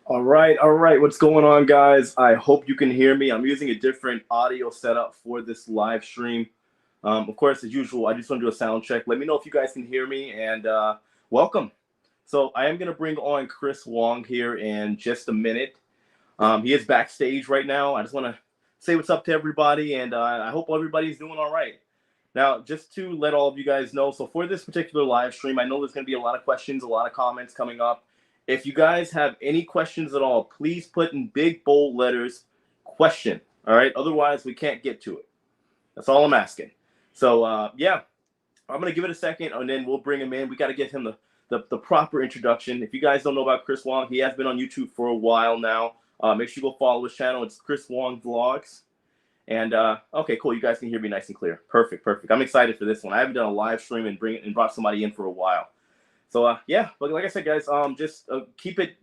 All right. What's going on, guys? I hope you can hear me. I'm using a different audio setup for this live stream. Of course, as usual, I just want to do a sound check. Let me know if you guys can hear me, and welcome. So I am going to bring on Chris Wong here in just a minute. He is backstage right now. I just want to say what's up to everybody, and I hope everybody's doing all right. Now, just to let all of you guys know, so for this particular live stream, I know there's going to be a lot of questions, a lot of comments coming up. If you guys have any questions at all, please put in big, bold letters, question. All right. Otherwise, we can't get to it. That's all I'm asking. So, yeah, I'm going to give it a second and then we'll bring him in. We got to give him the proper introduction. If you guys don't know about Chris Wong, he has been on YouTube for a while now. Make sure you go follow his channel. It's Chris Wong Vlogs. And okay, cool. You guys can hear me nice and clear. Perfect. I'm excited for this one. I haven't done a live stream and brought somebody in for a while. So yeah, but like I said, guys, just keep it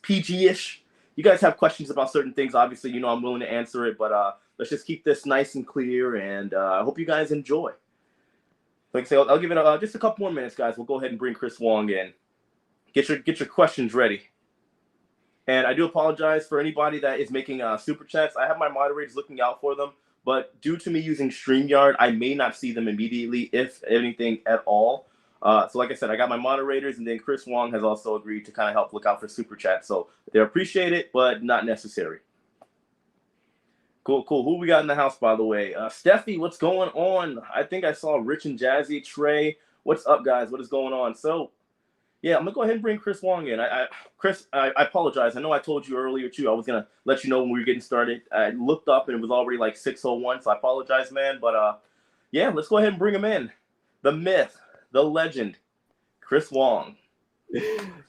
PG-ish. You guys have questions about certain things. Obviously, you know I'm willing to answer it, but let's just keep this nice and clear. And I hope you guys enjoy. Like I say, I'll give it just a couple more minutes, guys. We'll go ahead and bring Chris Wong in. Get your questions ready. And I do apologize for anybody that is making super chats. I have my moderators looking out for them, but due to me using StreamYard, I may not see them immediately, if anything at all. So like I said, I got my moderators, and then Chris Wong has also agreed to kind of help look out for super chat. So they appreciate it, but not necessary. Cool. Who we got in the house, by the way? Steffi, what's going on? I think I saw Rich and Jazzy. Trey, what's up, guys? What is going on? So yeah, I'm gonna go ahead and bring Chris Wong in. Chris, I apologize. I know I told you earlier too. I was gonna let you know when we were getting started. I looked up and it was already like 6:01, so I apologize, man. But yeah, let's go ahead and bring him in. The myth, the legend, Chris Wong. Yo,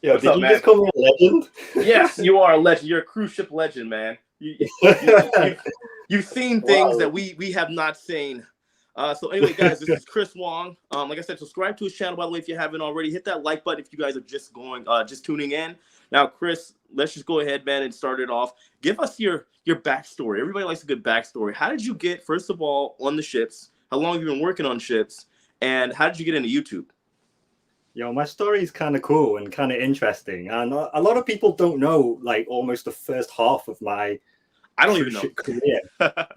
what's did up, you man? Just call me a legend? Yes, you are a legend. You're a cruise ship legend, man. You've seen things that we have not seen. So anyway, guys, this is Chris Wong. Like I said, subscribe to his channel, by the way, if you haven't already. Hit that like button if you guys are just tuning in. Now, Chris, let's just go ahead, man, and start it off. Give us your backstory. Everybody likes a good backstory. How did you get, first of all, on the ships? How long have you been working on ships? And how did you get into YouTube? Yo, my story is kind of cool and kind of interesting. And a lot of people don't know, like, almost the first half of my career.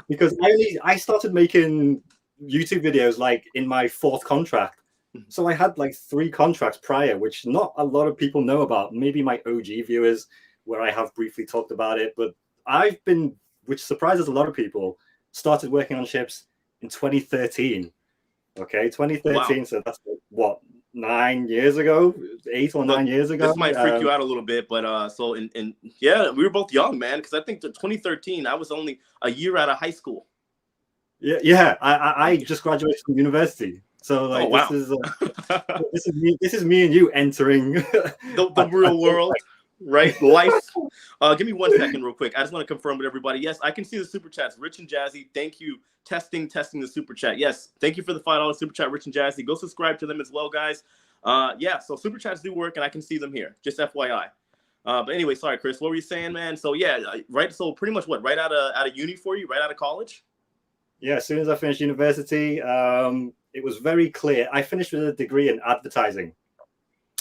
Because I started making YouTube videos like in my 4th contract. So I had like 3 contracts prior, which not a lot of people know about. Maybe my OG viewers, where I have briefly talked about it. But I've been, which surprises a lot of people, started working on ships in 2013. Okay, 2013. Wow. So that's what, 9 years ago, 8 or 9 years ago. This might freak you out a little bit, but so in yeah, we were both young, man. Because I think 2013, I was only a year out of high school. Yeah. I just graduated from university, so like, oh, wow. this is me and you entering the real world, right? Life. Give me 1 second, real quick. I just want to confirm with everybody. Yes, I can see the super chats. Rich and Jazzy, thank you. Testing the super chat. Yes, thank you for the $5 super chat, Rich and Jazzy. Go subscribe to them as well, guys. Yeah, so super chats do work, and I can see them here. Just FYI. But anyway, sorry, Chris. What were you saying, man? So yeah, right. So pretty much what? Right out of uni for you? Right out of college? Yeah, as soon as I finished university, it was very clear. I finished with a degree in advertising,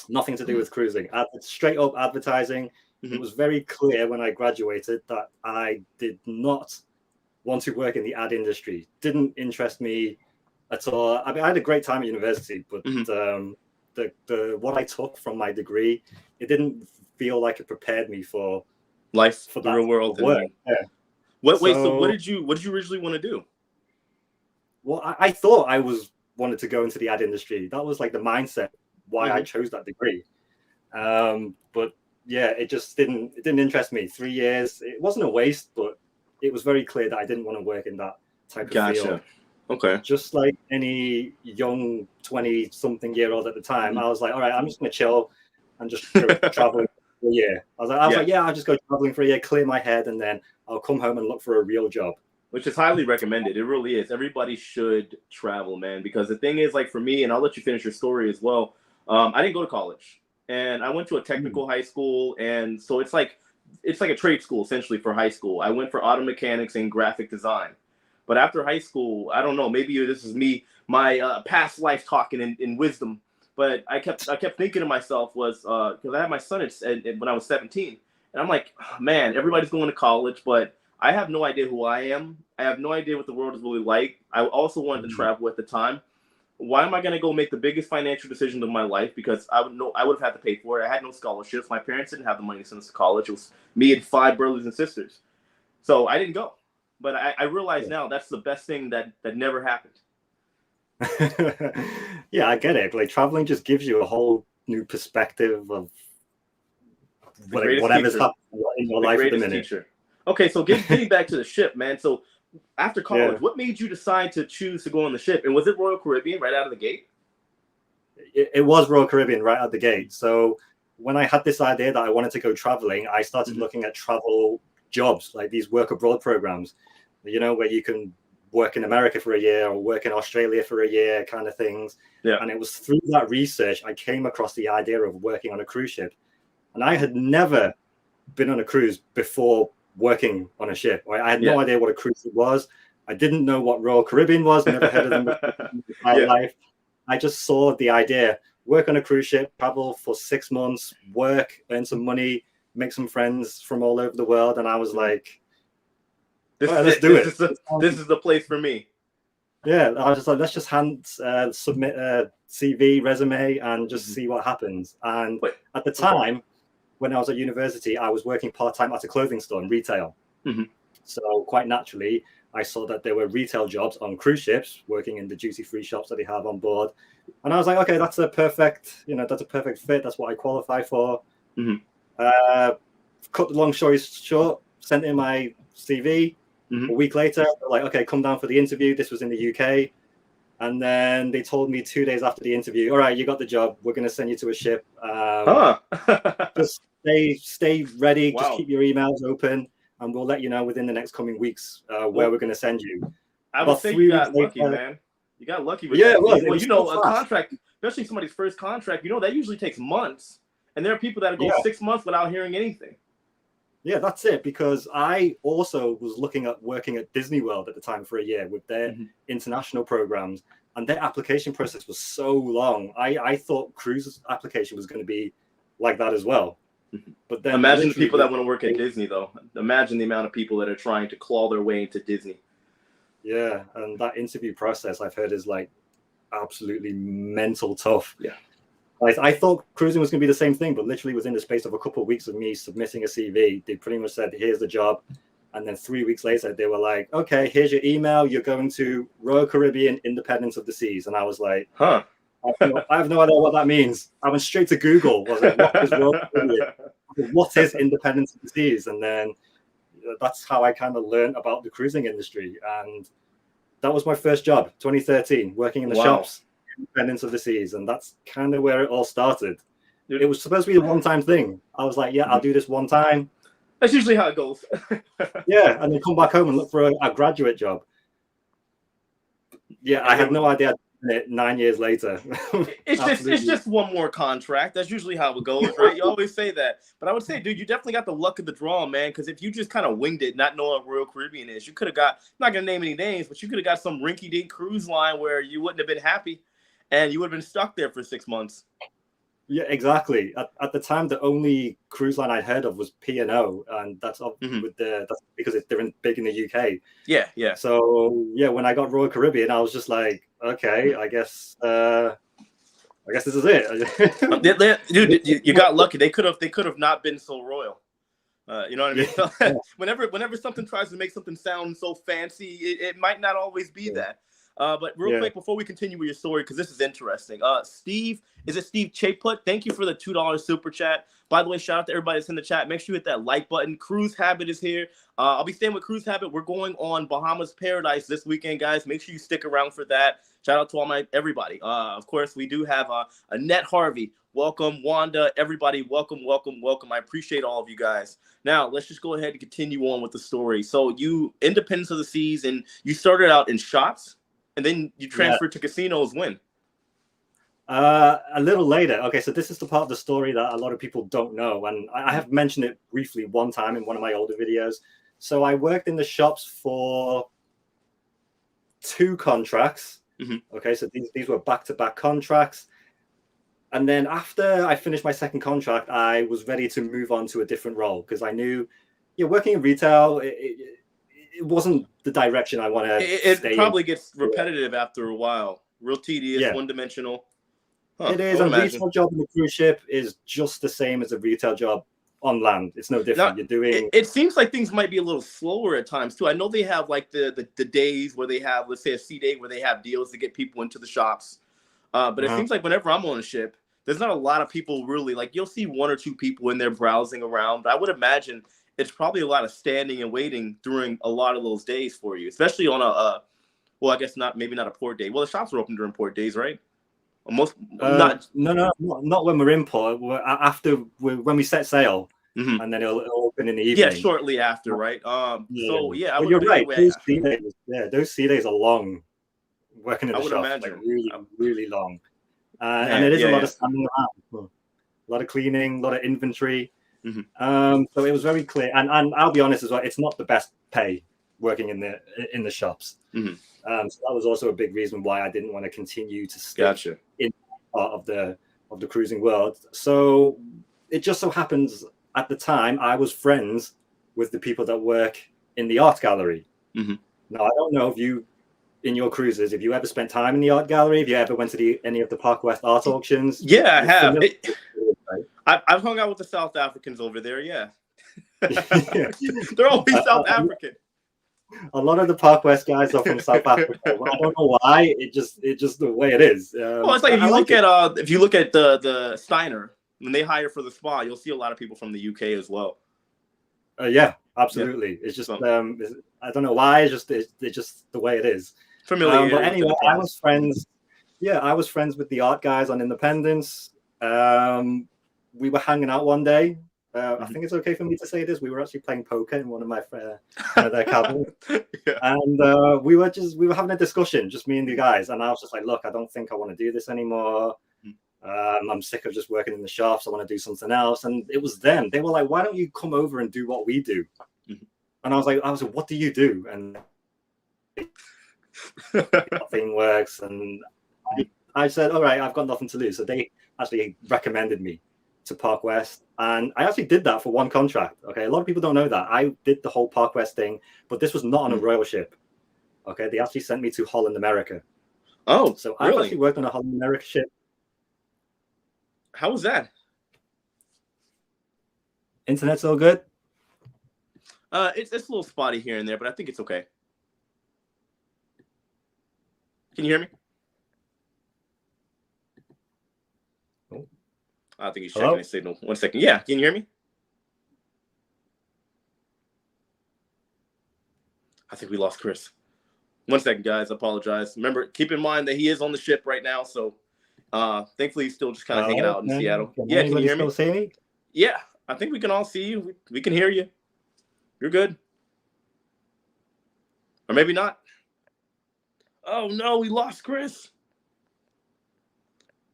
nothing to do with cruising. Straight up advertising. It was very clear when I graduated that I did not want to work in the ad industry. Didn't interest me at all. I mean, I had a great time at university, but the what I took from my degree, it didn't feel like it prepared me for life, for the real world. Work. Yeah. So what did you originally want to do? Well, I thought I wanted to go into the ad industry. That was like the mindset why I chose that degree. But yeah, it just didn't interest me. 3 years, it wasn't a waste, but it was very clear that I didn't want to work in that type of field. Okay. Just like any young 20-something-year-old at the time, I was like, all right, I'm just going to chill and just go traveling for a year. I was like, I'll just go traveling for a year, clear my head, and then I'll come home and look for a real job. Which is highly recommended. It really is. Everybody should travel, man. Because the thing is, like for me, and I'll let you finish your story as well. I didn't go to college, and I went to a technical high school, and so it's like a trade school essentially for high school. I went for auto mechanics and graphic design. But after high school, I don't know. Maybe this is me, my past life talking in wisdom. But I kept thinking to myself was because I had my son when I was 17. And I'm like, oh, man, everybody's going to college, but I have no idea who I am. I have no idea what the world is really like. I also wanted to travel at the time. Why am I going to go make the biggest financial decision of my life? Because I would have had to pay for it. I had no scholarships. My parents didn't have the money to send us to college. It was me and 5 brothers and sisters. So I didn't go. But I realize now that's the best thing that never happened. Yeah, I get it. Like traveling just gives you a whole new perspective of whatever's happening in your life at the minute. Teacher. Okay, so getting back to the ship, man. So after college, what made you decide to choose to go on the ship? And was it Royal Caribbean right out of the gate? It was Royal Caribbean right out of the gate. So when I had this idea that I wanted to go traveling, I started looking at travel jobs, like these work abroad programs, you know, where you can work in America for a year or work in Australia for a year kind of things. Yeah. And it was through that research I came across the idea of working on a cruise ship. And I had never been on a cruise before working on a ship. I had no idea what a cruise was. I didn't know what Royal Caribbean was. Never heard of them in my life. I just saw the idea, work on a cruise ship, travel for 6 months, work, earn some money, make some friends from all over the world. And I was like, let's do it. This is the place for me. Yeah, I was just like, let's just submit a CV, resume, and just see what happens. And at the time, when I was at university, I was working part-time at a clothing store in retail. So quite naturally, I saw that there were retail jobs on cruise ships, working in the duty-free shops that they have on board. And I was like, okay, that's a perfect fit. That's what I qualify for. Cut the long story short, sent in my CV. A week later, like, okay, come down for the interview. This was in the UK. And then they told me 2 days after the interview, all right, you got the job. We're going to send you to a ship. Just stay ready. Just keep your emails open, and we'll let you know within the next coming weeks where we're going to send you. I would say you got lucky, man. You got lucky with that. Well, you know, a contract, especially somebody's first contract, you know, that usually takes months. And there are people that go 6 months without hearing anything. Yeah, that's it. Because I also was looking at working at Disney World at the time for a year with their international programs, and their application process was so long. I thought cruise application was going to be like that as well. But then imagine the people that want to work at Disney, though. Imagine the amount of people that are trying to claw their way into Disney. Yeah, and that interview process I've heard is like absolutely mental tough. Yeah. I thought cruising was going to be the same thing, but literally within the space of a couple of weeks of me submitting a CV, they pretty much said, here's the job. And then 3 weeks later, they were like, okay, here's your email. You're going to Royal Caribbean Independence of the Seas. And I was like, I have no idea what that means. I went straight to Google. I was like, what is Royal Caribbean? What is Independence of the Seas? And then that's how I kind of learned about the cruising industry. And that was my first job, 2013, working in the shops. Independence of the Seas, and that's kind of where it all started. It was supposed to be a one-time thing. I was like, I'll do this one time. That's usually how it goes. Yeah, and then come back home and look for a graduate job. Yeah, I had no idea 9 years later. It's just one more contract. That's usually how it goes, right? You always say that. But I would say, dude, you definitely got the luck of the draw, man, because if you just kind of winged it, not knowing what Royal Caribbean is, you could have got, I'm not going to name any names, but you could have got some rinky-dink cruise line where you wouldn't have been happy. And you would have been stuck there for 6 months. Yeah, exactly. At the time, the only cruise line I heard of was P&O, and that's that's because they're big in the UK. Yeah. So yeah, when I got Royal Caribbean, I was just like, okay, I guess this is it. Dude, you got lucky. They could have not been so royal. You know what I mean? Yeah. Whenever something tries to make something sound so fancy, it might not always be that. But real quick, before we continue with your story, because this is interesting. Steve Chaput, thank you for the $2 super chat. By the way, shout out to everybody that's in the chat. Make sure you hit that like button. Cruise Habit is here. I'll be staying with Cruise Habit. We're going on Bahamas Paradise this weekend, guys. Make sure you stick around for that. Shout out to everybody. Of course, we do have Annette Harvey. Welcome, Wanda. Everybody, welcome. I appreciate all of you guys. Now, let's just go ahead and continue on with the story. So you, Independence of the Seas, and you started out in shops. And then you transferred to casinos when? A little later. Okay, so this is the part of the story that a lot of people don't know. And I have mentioned it briefly one time in one of my older videos. So I worked in the shops for 2 contracts. Okay, so these were back-to-back contracts. And then after I finished my second contract, I was ready to move on to a different role because I knew, working in retail, it wasn't the direction I want to It stay in. probably gets repetitive after a while. Real tedious, one-dimensional. It is. And retail job on the cruise ship is just the same as a retail job on land. It's no different. Now, You're doing. It seems like things might be a little slower at times too. I know they have like the days where they have, let's say, a sea day where they have deals to get people into the shops. But it seems like whenever I'm on a ship, there's not a lot of people really. Like you'll see one or two people in there browsing around. But I would imagine it's probably a lot of standing and waiting during a lot of those days for you, especially on well, I guess maybe not a port day. Well, the shops are open during port days, right? Not when we're in port. When we set sail, and then it'll open in the evening. Yeah, shortly after, right? So yeah, you're right. Those sea days are long. Working in the shop, like really, really long, and it is a lot of standing around, a lot of cleaning, a lot of inventory. So it was very clear, and I'll be honest as well, it's not the best pay working in the shops. So that was also a big reason why I didn't want to continue to stay in part of the cruising world. So it just so happens at the time I was friends with the people that work in the art gallery. Now I don't know if you, in your cruises, if you ever spent time in the art gallery, if you ever went to any of the Park West art auctions. Yeah, I have. I've hung out with the South Africans over there. Yeah, they're always South African. A lot of the Park West guys are from South Africa. Well, I don't know why. It just the way it is. Well, it's like if you look at the Steiner, when they hire for the spa, you'll see a lot of people from the UK as well. Yeah, absolutely. Yeah. It's just I don't know why. It's just the way it is. Familiar. But anyway, I was friends. Yeah, I was friends with the art guys on Independence. We were hanging out one day. I think it's okay for me to say this. We were actually playing poker in one of their cabins, and we were having a discussion, just me and the guys. And I was just like, "Look, I don't think I want to do this anymore. I'm sick of just working in the shops. I want to do something else." And it was them. They were like, "Why don't you come over and do what we do?" And I was like, "What do you do?" And nothing works. And I said, "All right, I've got nothing to lose." So they actually recommended me to Park West, and I actually did that for one contract. Okay, a lot of people don't know that I did the whole Park West thing, but this was not on a royal ship. Okay, they actually sent me to Holland, America. Oh, so I've actually worked on a Holland, America ship. How was that? Internet's all good. It's a little spotty here and there, but I think it's okay. Can you hear me? I think he's checking his signal. 1 second. Yeah, can you hear me? I think we lost Chris. 1 second, guys. I apologize. Remember, keep in mind that he is on the ship right now, so thankfully he's still just kind of hanging out in Seattle. Can you hear me? See me? Yeah, I think we can all see you. We can hear you. You're good. Or maybe not. Oh, no, we lost Chris.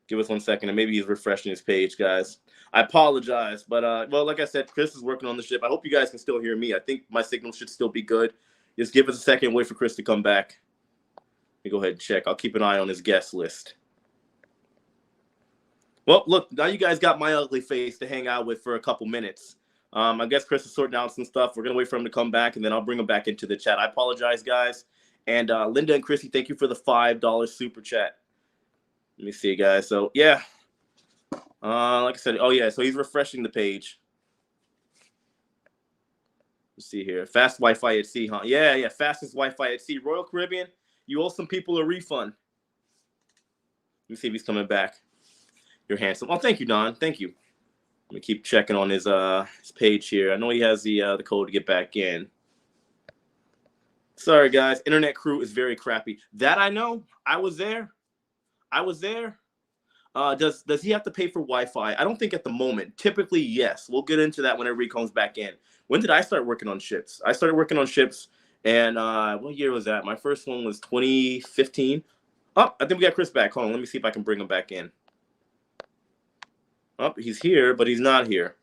Give us 1 second, and maybe he's refreshing his page, guys. I apologize, but well, like I said, Chris is working on the ship. I hope you guys can still hear me. I think my signal should still be good. Just give us a second, wait for Chris to come back. Let me go ahead and check. I'll keep an eye on his guest list. Well, look, now you guys got my ugly face to hang out with for a couple minutes. I guess Chris is sorting out some stuff. We're going to wait for him to come back, and then I'll bring him back into the chat. I apologize, guys. And Linda and Chrissy, thank you for the $5 super chat. Let me see, guys. So, yeah. Like I said, oh, yeah. So he's refreshing the page. Let's see here. Fast Wi-Fi at sea, huh? Yeah. Fastest Wi-Fi at sea. Royal Caribbean, you owe some people a refund. Let me see if he's coming back. You're handsome. Oh, thank you, Don. Thank you. Let me keep checking on his page here. I know he has the code to get back in. Sorry, guys. Internet crew is very crappy. That I know. I was there. Does he have to pay for Wi-Fi? I don't think at the moment. Typically, yes. We'll get into that whenever he comes back in. When did I start working on ships? I started working on ships, and what year was that? My first one was 2015. Oh, I think we got Chris back. Hold on. Let me see if I can bring him back in. Oh, he's here, but he's not here.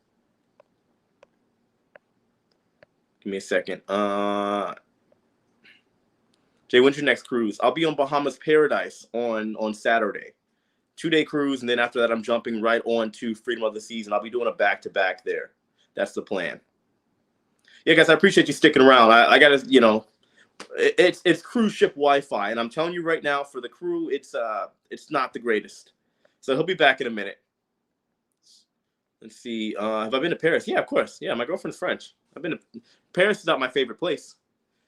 Give me a second. Jay, when's your next cruise? I'll be on Bahamas Paradise on Saturday. 2-day cruise, and then after that, I'm jumping right on to Freedom of the Seas, and I'll be doing a back-to-back there. That's the plan. Yeah, guys, I appreciate you sticking around. I gotta, it's cruise ship Wi-Fi, and I'm telling you right now, for the crew, it's not the greatest. So he'll be back in a minute. Let's see. Have I been to Paris? Yeah, of course. Yeah, my girlfriend's French. I've been to Paris. Is not my favorite place.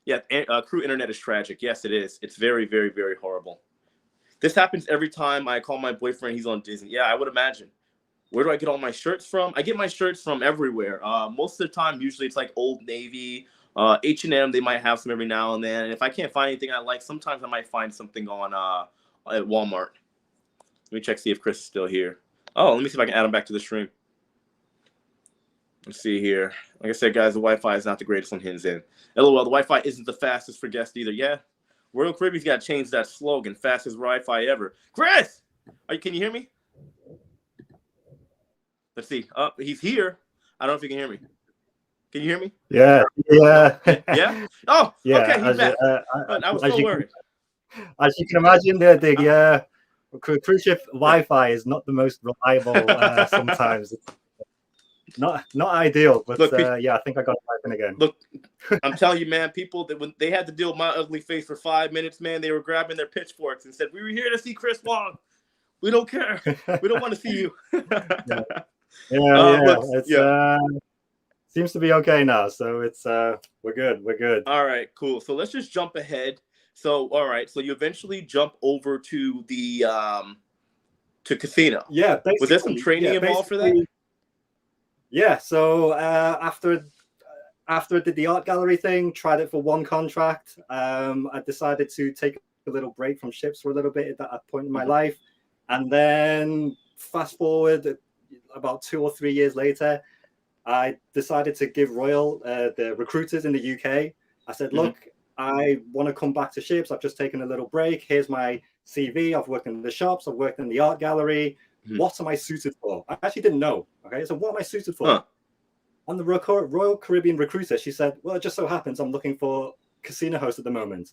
Yeah, crew internet is tragic. Yes, it is. It's very, very, very horrible. This happens every time I call my boyfriend. He's on Disney. Yeah, I would imagine. Where do I get all my shirts from? I get my shirts from everywhere. Most of the time, usually it's like Old Navy, H&M. They might have some every now and then. And if I can't find anything I like, sometimes I might find something on at Walmart. Let me check, see if Chris is still here. Oh, let me see if I can add him back to the stream. Let's see here. Like I said, guys, the Wi-Fi is not the greatest on Hin's End. LOL, the Wi-Fi isn't the fastest for guests either. Yeah, Royal Caribbean's got to change that slogan, fastest Wi-Fi ever. Chris! Can you hear me? Let's see. He's here. I don't know if you can hear me. Can you hear me? Yeah. Yeah? Oh, yeah. Okay, he's back. I was so worried. As you can imagine, the cruise ship Wi-Fi is not the most reliable sometimes. Not ideal, but look, yeah, I think I got it working again. Look, I'm telling you, man, people that when they had to deal with my ugly face for 5 minutes, man, they were grabbing their pitchforks and said, "We were here to see Chris Wong. We don't care. We don't want to see you." Yeah. Seems to be okay now, so it's we're good. All right, cool. So let's just jump ahead. So all right, so you eventually jump over to the to casino. Yeah, was there some training involved for that? Yeah, so after I did the art gallery thing, tried it for one contract, I decided to take a little break from ships for a little bit at that point in my life. And then fast forward about 2 or 3 years later, I decided to give Royal, the recruiters in the UK, I said, look, I want to come back to ships. I've just taken a little break. Here's my CV. I've worked in the shops. I've worked in the art gallery. What am I suited for? I actually didn't know. Okay, so what am I suited for? And the Royal Caribbean recruiter, she said, well, it just so happens I'm looking for casino host at the moment.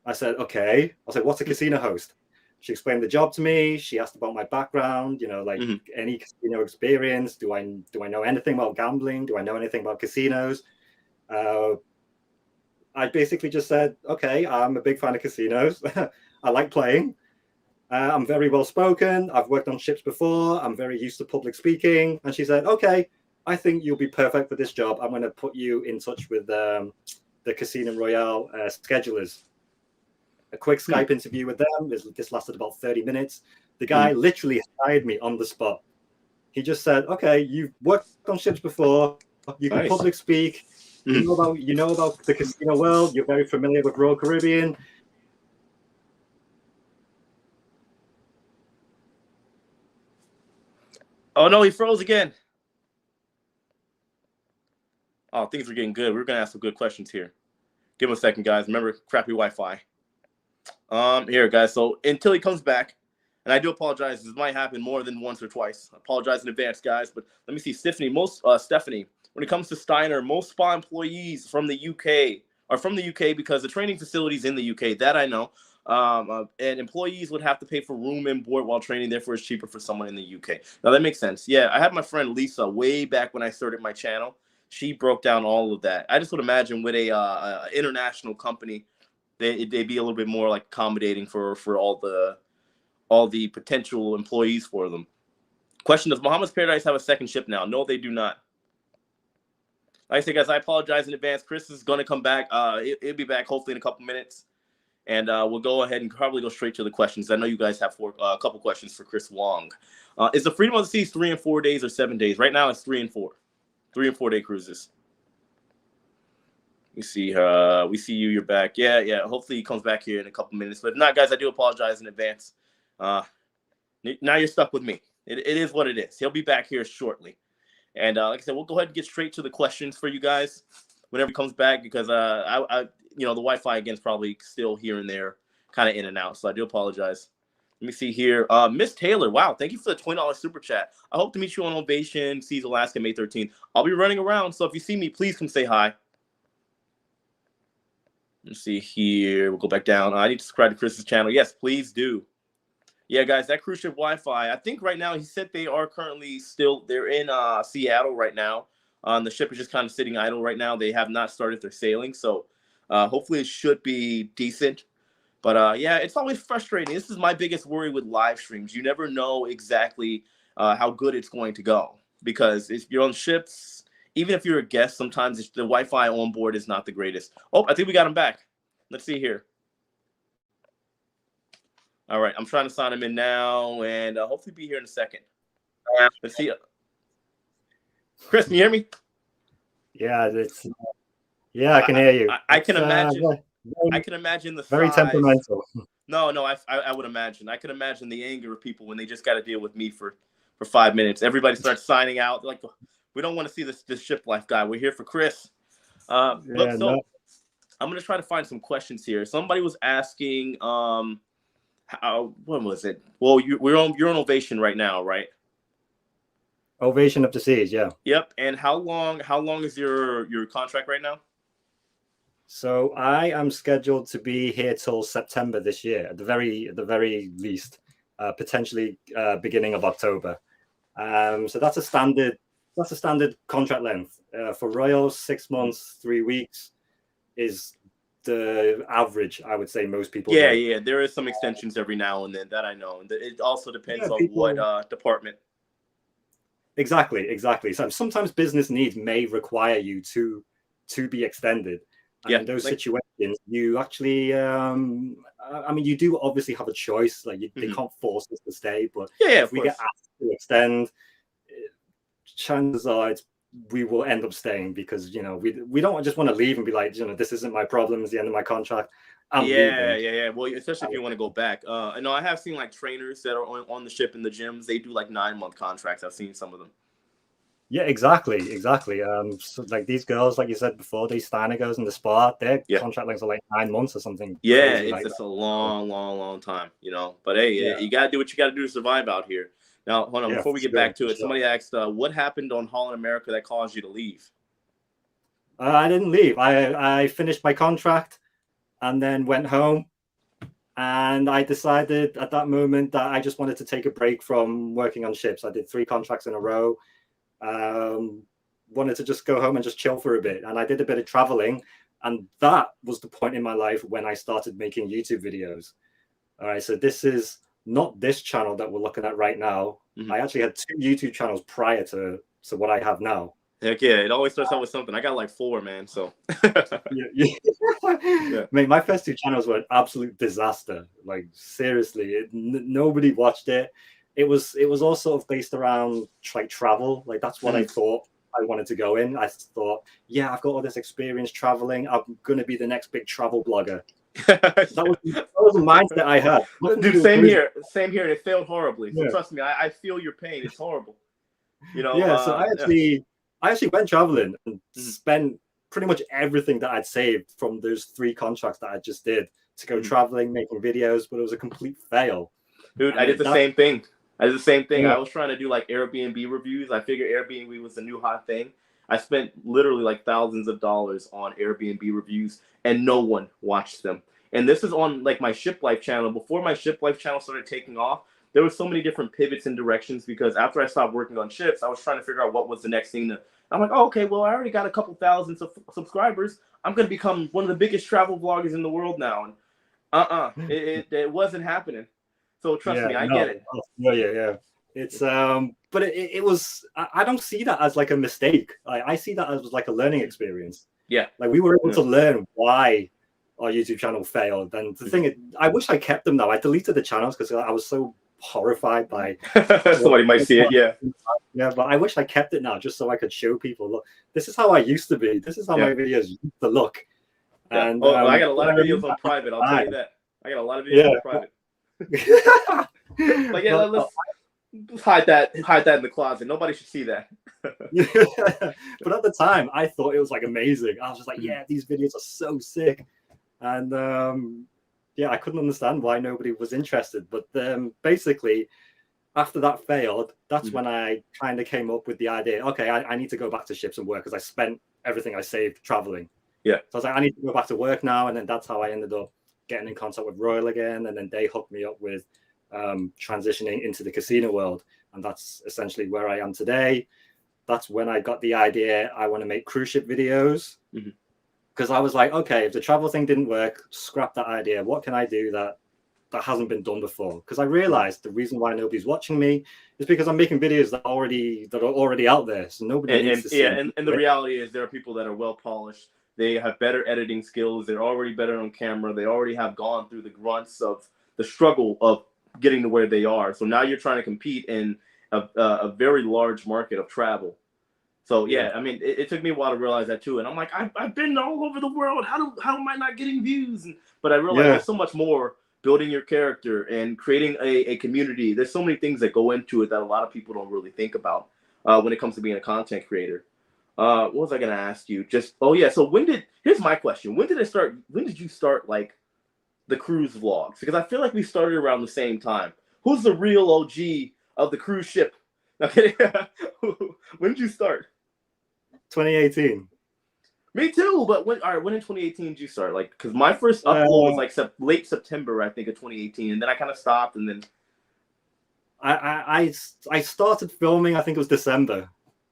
I said, okay. I said, what's a casino host? She explained the job to me. She asked about my background, like any casino experience. Do I know anything about gambling? Do I know anything about casinos? I basically just said, okay, I'm a big fan of casinos. I like playing. I'm very well spoken. I've worked on ships before. I'm very used to public speaking. And she said, okay, I think you'll be perfect for this job. I'm going to put you in touch with the Casino Royale schedulers. A quick Skype interview with them. This lasted about 30 minutes. The guy literally hired me on the spot. He just said, okay, you've worked on ships before. You can public speak. You know about the casino world. You're very familiar with Royal Caribbean. Oh, no, he froze again. Oh, things are getting good. We're going to ask some good questions here. Give him a second, guys. Remember, crappy Wi-Fi. Here, guys. So until he comes back, and I do apologize. This might happen more than once or twice. I apologize in advance, guys. But let me see. Stephanie, when it comes to Steiner, most spa employees from the UK are from the UK because the training facility's in the UK. That I know. And employees would have to pay for room and board while training. Therefore, it's cheaper for someone in the UK. Now, that makes sense. Yeah, I had my friend Lisa way back when I started my channel. She broke down all of that. I just would imagine with a international company, they'd be a little bit more like accommodating for all the potential employees for them. Question: does Bahamas Paradise have a second ship now? No, they do not. Like I said, guys, I apologize in advance. Chris is going to come back. He'll be back hopefully in a couple minutes. And we'll go ahead and probably go straight to the questions. I know you guys have a couple questions for Chris Wong. Is the Freedom of the Seas 3 and 4 days or 7 days? Right now it's 3 and 4. 3 and 4 day cruises. We see you. You're back. Yeah. Hopefully he comes back here in a couple minutes. But if not, guys, I do apologize in advance. Now you're stuck with me. It is what it is. He'll be back here shortly. And like I said, we'll go ahead and get straight to the questions for you guys whenever he comes back because the Wi-Fi again is probably still here and there, kind of in and out. So I do apologize. Let me see here. Miss Taylor, wow, thank you for the $20 super chat. I hope to meet you on Ovation Seas Alaska May 13th. I'll be running around, so if you see me, please come say hi. Let's see here. We'll go back down. I need to subscribe to Chris's channel. Yes, please do. Yeah, guys, that cruise ship Wi-Fi. I think right now he said they are currently they're in Seattle right now. The ship is just kind of sitting idle right now. They have not started their sailing, so hopefully it should be decent. But yeah, it's always frustrating. This is my biggest worry with live streams. You never know exactly how good it's going to go because if you're on ships, even if you're a guest, sometimes the Wi-Fi on board is not the greatest. Oh, I think we got him back. Let's see here. All right, I'm trying to sign him in now, and hopefully be here in a second. Let's see. Chris, can you hear me? Yeah, I can hear you. I can imagine. I can imagine the very size. Temperamental. No, I would imagine. I can imagine the anger of people when they just got to deal with me for 5 minutes. Everybody starts signing out. They're like, we don't want to see this ship life guy. We're here for Chris. I'm gonna try to find some questions here. Somebody was asking, when was it? Well, you're on Ovation right now, right? Ovation of the Seas, yeah. Yep. And how long is your contract right now? So I am scheduled to be here till September this year, at the very least, potentially beginning of October. So that's a standard contract length. For Royal, 6 months, 3 weeks is the average, I would say most people do. Yeah. There is some extensions every now and then, that I know. And it also depends on what department. Exactly. So sometimes business needs may require you to be extended. And in those situations, you actually, I mean, you do obviously have a choice. Like they can't force us to stay, but if we get asked to extend, chances are we will end up staying because we don't just want to leave and be like, this isn't my problem. It's the end of my contract. Yeah. Well, especially if you want to go back. I know I have seen like trainers that are on the ship in the gyms. They do like 9-month contracts. I've seen some of them. Yeah, exactly. So like these girls, like you said before, these Steiner girls in the spa, their contract lengths are like 9 months or something. Yeah, it's just a long time, But hey, you gotta do what you gotta do to survive out here. Now, hold on, before we get back to it, somebody asked, what happened on Holland America that caused you to leave? I didn't leave. I finished my contract and then went home. And I decided at that moment that I just wanted to take a break from working on ships. I did 3 contracts in a row. Wanted to just go home and just chill for a bit. And I did a bit of traveling. And that was the point in my life when I started making YouTube videos. All right. So this is not this channel that we're looking at right now. Mm-hmm. I actually had 2 YouTube channels prior to what I have now. Heck yeah, it always starts out with something. I got like 4, man. So Mate, my first 2 channels were an absolute disaster. Like seriously, nobody watched it. It was all sort of based around like travel. Like that's what I thought I wanted to go in. I thought, yeah, I've got all this experience traveling. I'm gonna be the next big travel blogger. that was the mindset I had. Dude, same here. It failed horribly. So trust me, I feel your pain. It's horrible. So I actually went traveling and spent pretty much everything that I'd saved from those 3 contracts that I just did to go traveling, making videos, but it was a complete fail. Dude, I did the same thing. Yeah. I was trying to do like Airbnb reviews. I figured Airbnb was the new hot thing. I spent literally like thousands of dollars on Airbnb reviews and no one watched them. And this is on like my Ship Life channel. Before my Ship Life channel started taking off, there were so many different pivots and directions because after I stopped working on ships, I was trying to figure out what was the next thing. I'm like, oh, okay, well, I already got a couple thousand subscribers. I'm going to become one of the biggest travel vloggers in the world now. And it wasn't happening. So trust me, I get it. Yeah. It's but it was. I don't see that as like a mistake. I see that as like a learning experience. Yeah, like we were able to learn why our YouTube channel failed. And the thing is, I wish I kept them now. I deleted the channels because I was so horrified by. Somebody might see it. Yeah, but I wish I kept it now just so I could show people. Look, this is how I used to be. This is how my videos used to look. Yeah. And I got a lot of videos on private. I'll tell you that. I got a lot of videos on private. Like let's hide that in the closet. Nobody should see that. But at the time, I thought it was like amazing. I was just like, yeah, these videos are so sick, and I couldn't understand why nobody was interested. But basically, after that failed, that's when I kind of came up with the idea. Okay, I need to go back to ships and work because I spent everything I saved traveling. Yeah. So I was like, I need to go back to work now, and then that's how I ended up getting in contact with Royal again, and then they hooked me up with transitioning into the casino world. And that's essentially where I am today. That's when I got the idea I want to make cruise ship videos. Because I was like, okay, if the travel thing didn't work, scrap that idea. What can I do that hasn't been done before? Because I realized the reason why nobody's watching me is because I'm making videos that are already out there. So nobody needs to see. And the reality is there are people that are well polished. They have better editing skills. They're already better on camera. They already have gone through the grunts of the struggle of getting to where they are. So now you're trying to compete in a very large market of travel. So yeah, I mean, it took me a while to realize that too. And I'm like, I've been all over the world. How am I not getting views? But I realized there's so much more building your character and creating a community. There's so many things that go into it that a lot of people don't really think about when it comes to being a content creator. What was I going to ask you? So here's my question. When did you start like the cruise vlogs? Because I feel like we started around the same time. Who's the real OG of the cruise ship? Okay. When did you start? 2018. Me too, but when in 2018 did you start? Like, because my first upload was like late September, I think, of 2018, and then I kind of stopped, and then I started filming. I think it was December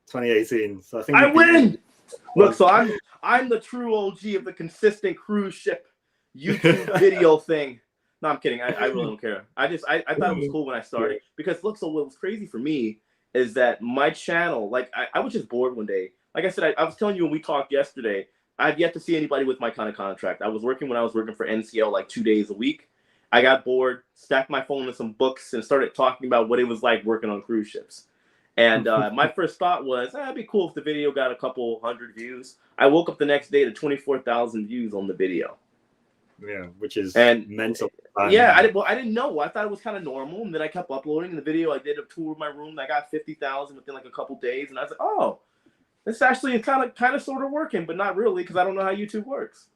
2018. So I think I win. Look, so I'm the true OG of the consistent cruise ship YouTube video thing. No, I'm kidding. I really don't care. I thought it was cool when I started because look. So what was crazy for me is that my channel, like I was just bored one day. Like I said, I was telling you when we talked yesterday, I've yet to see anybody with my kind of contract. I was working for NCL like 2 days a week. I got bored, stacked my phone with some books, and started talking about what it was like working on cruise ships. And my first thought was, it'd be cool if the video got a couple hundred views. I woke up the next day to 24,000 views on the video. Yeah, which is mental. Yeah, I didn't know. I thought it was kind of normal, and then I kept uploading the video. I did a tour of my room, and I got 50,000 within like a couple days, and I was like, oh. This actually is kind of sort of working, but not really because I don't know how YouTube works.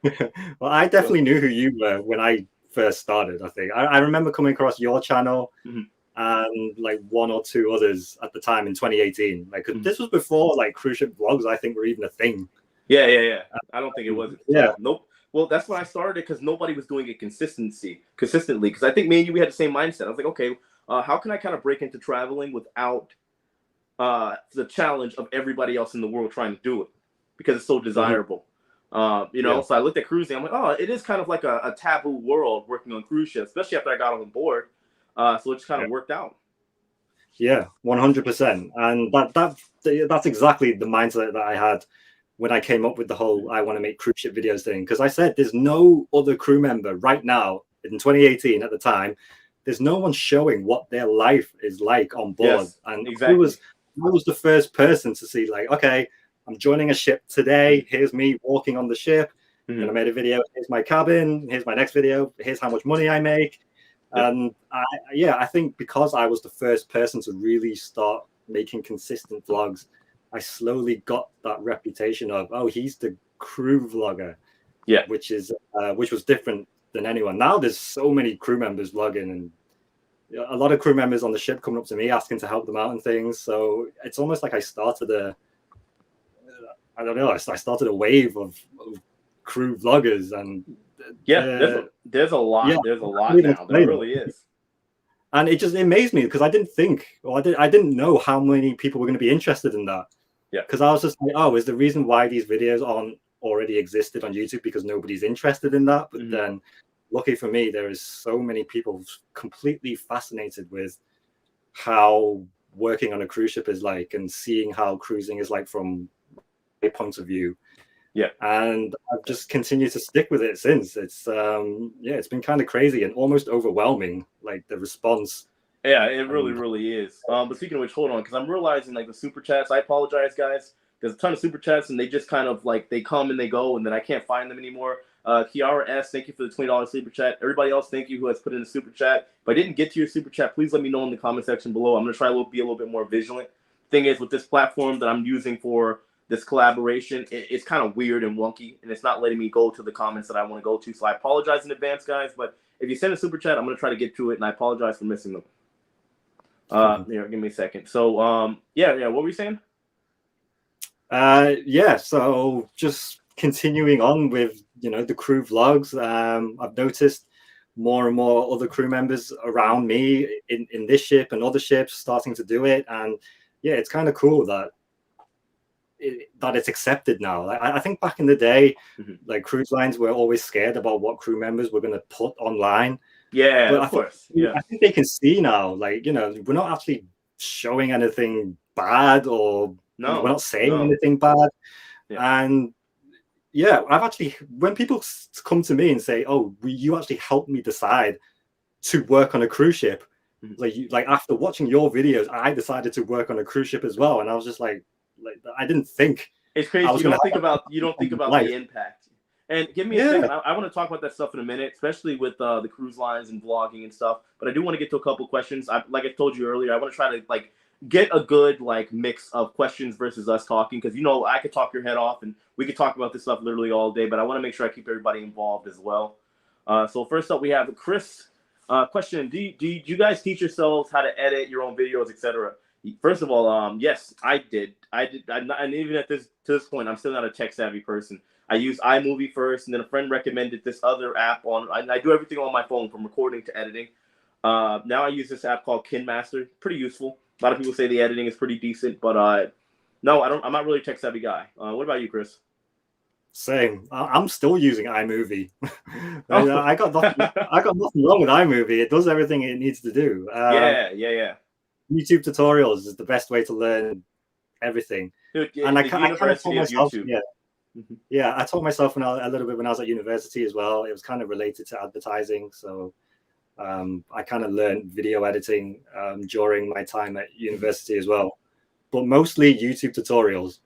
Well, I definitely knew who you were when I first started. I think I remember coming across your channel and like one or two others at the time in 2018. Like this was before like cruise ship vlogs, I think, were even a thing. Yeah. I don't think it was. Nope. Well, that's when I started because nobody was doing it consistently. Because I think me and you, we had the same mindset. I was like, okay, how can I kind of break into traveling without the challenge of everybody else in the world trying to do it because it's so desirable. So I looked at cruising. I'm like, oh, it is kind of like a taboo world working on cruise ships, especially after I got on board. So it just kind of worked out. Yeah, 100%. And that's exactly the mindset that I had when I came up with the whole I want to make cruise ship videos thing. Because I said there's no other crew member right now in 2018 at the time. There's no one showing what their life is like on board. Yes, and exactly. I was the first person to see like, okay, I'm joining a ship today. Here's me walking on the ship. And I made a video. Here's my cabin. Here's my next video. Here's how much money I make. And I think because I was the first person to really start making consistent vlogs, I slowly got that reputation of, oh, he's the crew vlogger. Yeah, which was different than anyone. Now there's so many crew members vlogging, and a lot of crew members on the ship coming up to me asking to help them out and things. So it's almost like I started a wave of crew vloggers, and there's a lot now. There really is. And it just amazed me because I didn't know how many people were going to be interested in that. Yeah. Because I was just like, oh, is the reason why these videos aren't already existed on YouTube because nobody's interested in that? But then lucky for me, there is so many people completely fascinated with how working on a cruise ship is like and seeing how cruising is like from a point of view. Yeah. And I've just continued to stick with it since. It's it's been kind of crazy and almost overwhelming, like the response. Yeah, it really is. But speaking of which, hold on, because I'm realizing like the super chats. I apologize, guys. There's a ton of super chats, and they just kind of like they come and they go, and then I can't find them anymore. Kiara S, thank you for the $20 super chat. Everybody else, thank you who has put in a super chat. If I didn't get to your super chat, please let me know in the comment section below. I'm gonna try to be a little bit more vigilant. Thing is, with this platform that I'm using for this collaboration, it's kind of weird and wonky, and it's not letting me go to the comments that I want to go to. So I apologize in advance, guys. But if you send a super chat, I'm gonna try to get to it, and I apologize for missing them. Give me a second. So what were you saying? So just continuing on with the crew vlogs. I've noticed more and more other crew members around me in this ship and other ships starting to do it. And yeah, it's kind of cool that it's accepted now. Like, I think back in the day, like cruise lines were always scared about what crew members were going to put online. Yeah, but of course. Yeah, I think they can see now, like, you know, we're not actually showing anything bad, or we're not saying anything bad. Yeah. And yeah, I've actually, when people come to me and say, "Oh, you actually helped me decide to work on a cruise ship," like after watching your videos, I decided to work on a cruise ship as well, and I was just like I didn't think. It's crazy. You don't think about the impact. And give me a second. I want to talk about that stuff in a minute, especially with the cruise lines and vlogging and stuff. But I do want to get to a couple questions. Like I told you earlier, I want to try to like get a good like mix of questions versus us talking, because you know I could talk your head off and we could talk about this stuff literally all day. But I want to make sure I keep everybody involved as well. So first up, we have Chris. Question: Do you guys teach yourselves how to edit your own videos, etc.? First of all, yes, I did. And even at to this point, I'm still not a tech savvy person. I use iMovie first, and then a friend recommended this other app I do everything on my phone, from recording to editing. Now I use this app called KinMaster. Pretty useful. A lot of people say the editing is pretty decent, but no, I'm not really a tech savvy guy. What about you, Chris? Same. I'm still using iMovie. I got nothing wrong with iMovie. It does everything it needs to do. Yeah. YouTube tutorials is the best way to learn everything. Dude, and I kind of taught myself. YouTube. Yeah, I taught myself a little bit when I was at university as well. It was kind of related to advertising, so I kind of learned video editing during my time at university as well. But mostly YouTube tutorials.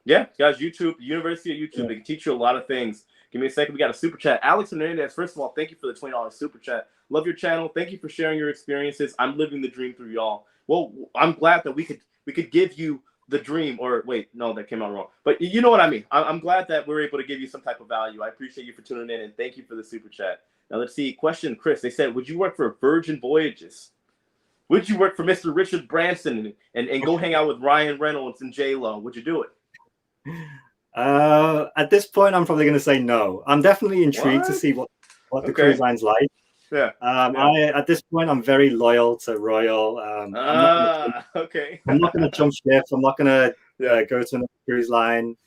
Yeah, guys, University of YouTube, they can teach you a lot of things. Give me a second. We got a super chat. Alex Hernandez, first of all, thank you for the $20 super chat. Love your channel. Thank you for sharing your experiences. I'm living the dream through y'all. Well, I'm glad that we could give you the dream. Or wait, no, that came out wrong. But you know what I mean. I'm glad that we're able to give you some type of value. I appreciate you for tuning in, and thank you for the super chat. Now let's see. Question, Chris. They said, would you work for Virgin Voyages? Would you work for Mr. Richard Branson and go hang out with Ryan Reynolds and J-Lo? Would you do it? At this point, I'm probably going to say no. I'm definitely intrigued to see what the cruise line's like. Yeah. At this point, I'm very loyal to Royal. I'm not going to jump ships. I'm not going to go to another cruise line.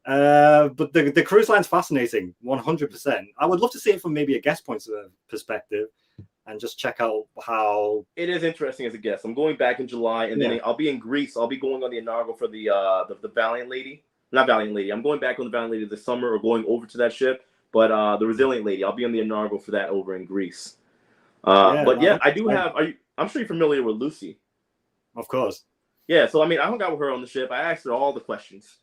But the cruise line's fascinating, 100%. I would love to see it from maybe a guest point of perspective, and just check out how it is interesting as a guest. I'm going back in July, and then I'll be in Greece. I'll be going on the inaugural for the Valiant Lady. Not Valiant Lady. I'm going back on the Valiant Lady this summer, or going over to that ship. But the Resilient Lady, I'll be on the inaugural for that over in Greece. I do have. I'm sure you're familiar with Lucy. Of course. Yeah. So I mean, I hung out with her on the ship. I asked her all the questions.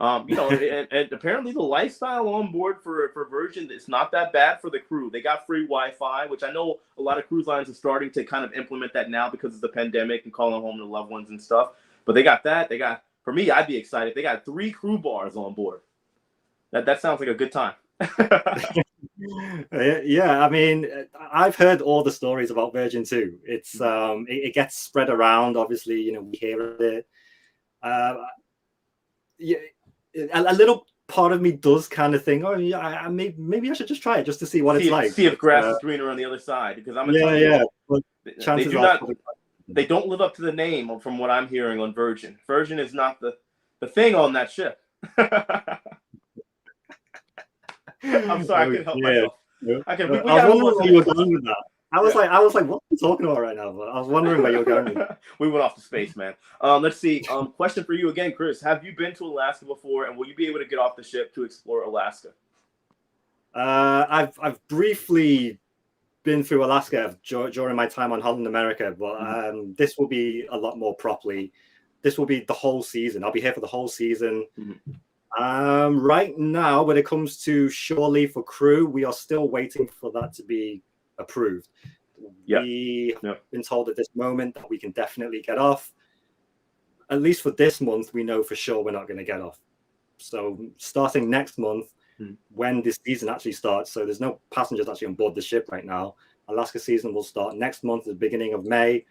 And apparently the lifestyle on board for Virgin, it's not that bad for the crew. They got free Wi-Fi, which I know a lot of cruise lines are starting to kind of implement that now because of the pandemic and calling home their loved ones and stuff. But they got that. They got, for me, I'd be excited. They got 3 crew bars on board. That sounds like a good time. Yeah, I mean, I've heard all the stories about Virgin too. It's it gets spread around. Obviously, we hear it. A little part of me does kind of think, maybe I should just try it just to see what it's like. See if grass is greener on the other side, because I'm they don't live up to the name from what I'm hearing on Virgin. Virgin is not the thing on that ship. I'm sorry, I couldn't help myself. We I was wondering where you were going with that. I was like, what are you talking about right now? But I was wondering where you were going with that. We went off to space, man. Let's see. Question for you again, Chris. Have you been to Alaska before, and will you be able to get off the ship to explore Alaska? I've briefly been through Alaska during my time on Holland America, but this will be a lot more properly. This will be the whole season. I'll be here for the whole season. Right now, when it comes to shore leave for crew, we are still waiting for that to be approved. We have been told at this moment that we can definitely get off. At least for this month, we know for sure we're not going to get off. So starting next month, when this season actually starts, so there's no passengers actually on board the ship right now. Alaska season will start next month, at the beginning of May.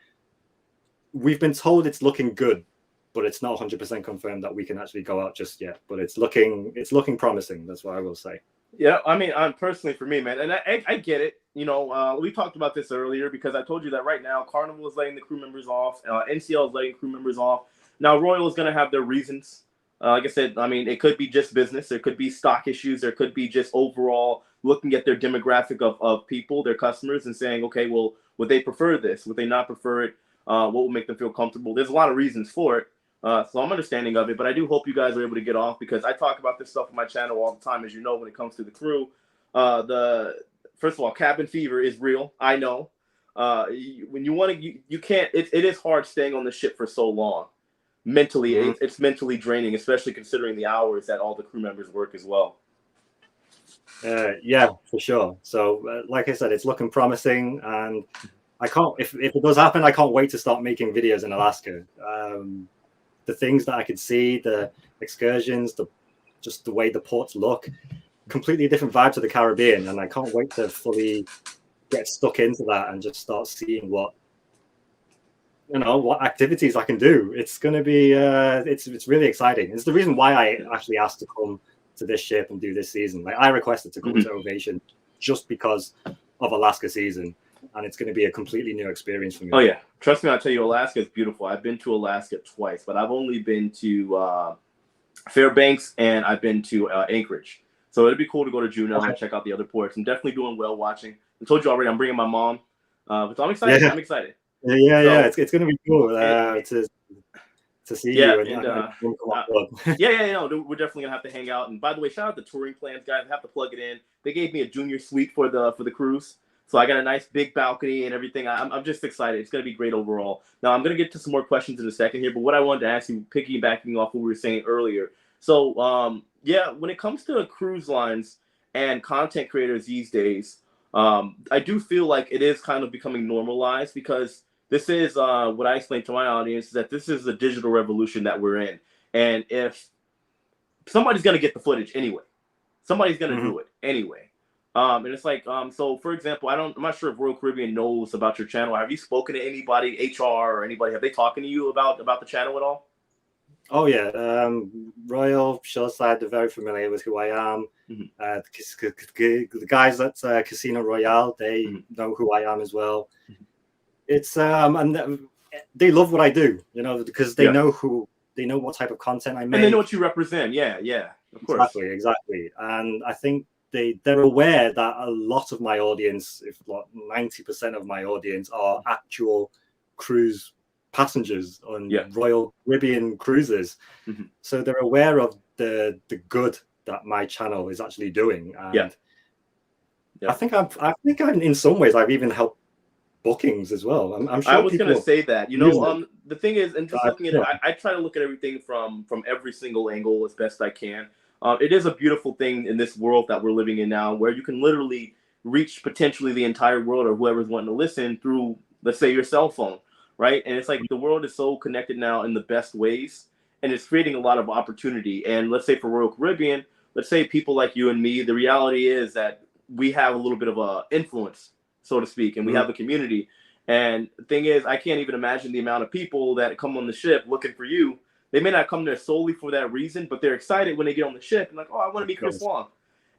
We've been told it's looking good, but it's not 100% confirmed that we can actually go out just yet. But it's looking promising. That's what I will say. Yeah, I mean, I'm personally for me, man, and I get it. You know, we talked about this earlier because I told you that right now Carnival is letting the crew members off, NCL is letting crew members off. Now Royal is going to have their reasons. Like I said, I mean, it could be just business, there could be stock issues, there could be just overall looking at their demographic of people, their customers, and saying, okay, well, would they prefer this? Would they not prefer it? What will make them feel comfortable? There's a lot of reasons for it. So I'm understanding of it, but I do hope you guys are able to get off because I talk about this stuff on my channel all the time, as you know, when it comes to the crew. The First of all, cabin fever is real. I know. When you want to, you can't. It is hard staying on the ship for so long. Mentally, it's mentally draining, especially considering the hours that all the crew members work as well. Yeah, for sure. So, like I said, it's looking promising, and I can't. If it does happen, I can't wait to start making videos in Alaska. The things that I could see, the excursions, just the way the ports look, completely different vibe to the Caribbean, and I can't wait to fully get stuck into that and just start seeing what activities I can do. It's going to be it's really exciting. It's the reason why I actually asked to come to this ship and do this season. Like I requested to come to Ovation just because of Alaska season, and it's going to be a completely new experience for me. Oh yeah, trust me, I'll tell you, Alaska is beautiful. I've been to Alaska twice, but I've only been to Fairbanks and I've been to Anchorage. So it'd be cool to go to Juneau and check out the other ports. I'm definitely doing well watching. I told you already, I'm bringing my mom, but I'm excited. Yeah. I'm excited. Yeah, it's going to be cool to see you. Yeah, no, we're definitely gonna have to hang out. And by the way, shout out to Touring Plans, guys. I have to plug it in. They gave me a junior suite for the cruise. So I got a nice big balcony and everything. I'm just excited. It's going to be great overall. Now, I'm going to get to some more questions in a second here, but what I wanted to ask you, piggybacking off what we were saying earlier. So, yeah, when it comes to cruise lines and content creators these days, I do feel like it is kind of becoming normalized because this is what I explained to my audience, is that this is the digital revolution that we're in. And if somebody's going to get the footage anyway, somebody's going to do it anyway. And it's like, so for example, I'm not sure if Royal Caribbean knows about your channel. Have you spoken to anybody, HR or anybody? Have they talked to you about the channel at all? Oh yeah, Royal, Showside, they're very familiar with who I am. The guys at Casino Royale, they know who I am as well. It's and they love what I do, because they know what type of content I make, and they know what you represent. Yeah, of course, exactly. And I think they're aware that a lot of my audience, if not 90% of my audience, are actual cruise passengers on Royal Caribbean cruises. So they're aware of the good that my channel is actually doing. And I think I'm in some ways I've even helped bookings as well. I'm sure I was going to say that, the thing is, and just looking at it, I try to look at everything from every single angle as best I can. It is a beautiful thing in this world that we're living in now, where you can literally reach potentially the entire world or whoever's wanting to listen through, let's say, your cell phone, right? And it's like the world is so connected now in the best ways, and it's creating a lot of opportunity. And let's say for Royal Caribbean, let's say people like you and me, the reality is that we have a little bit of a influence, so to speak, and we have a community. And the thing is, I can't even imagine the amount of people that come on the ship looking for you. They may not come there solely for that reason, but they're excited when they get on the ship and like, oh, I want to meet Chris Wong.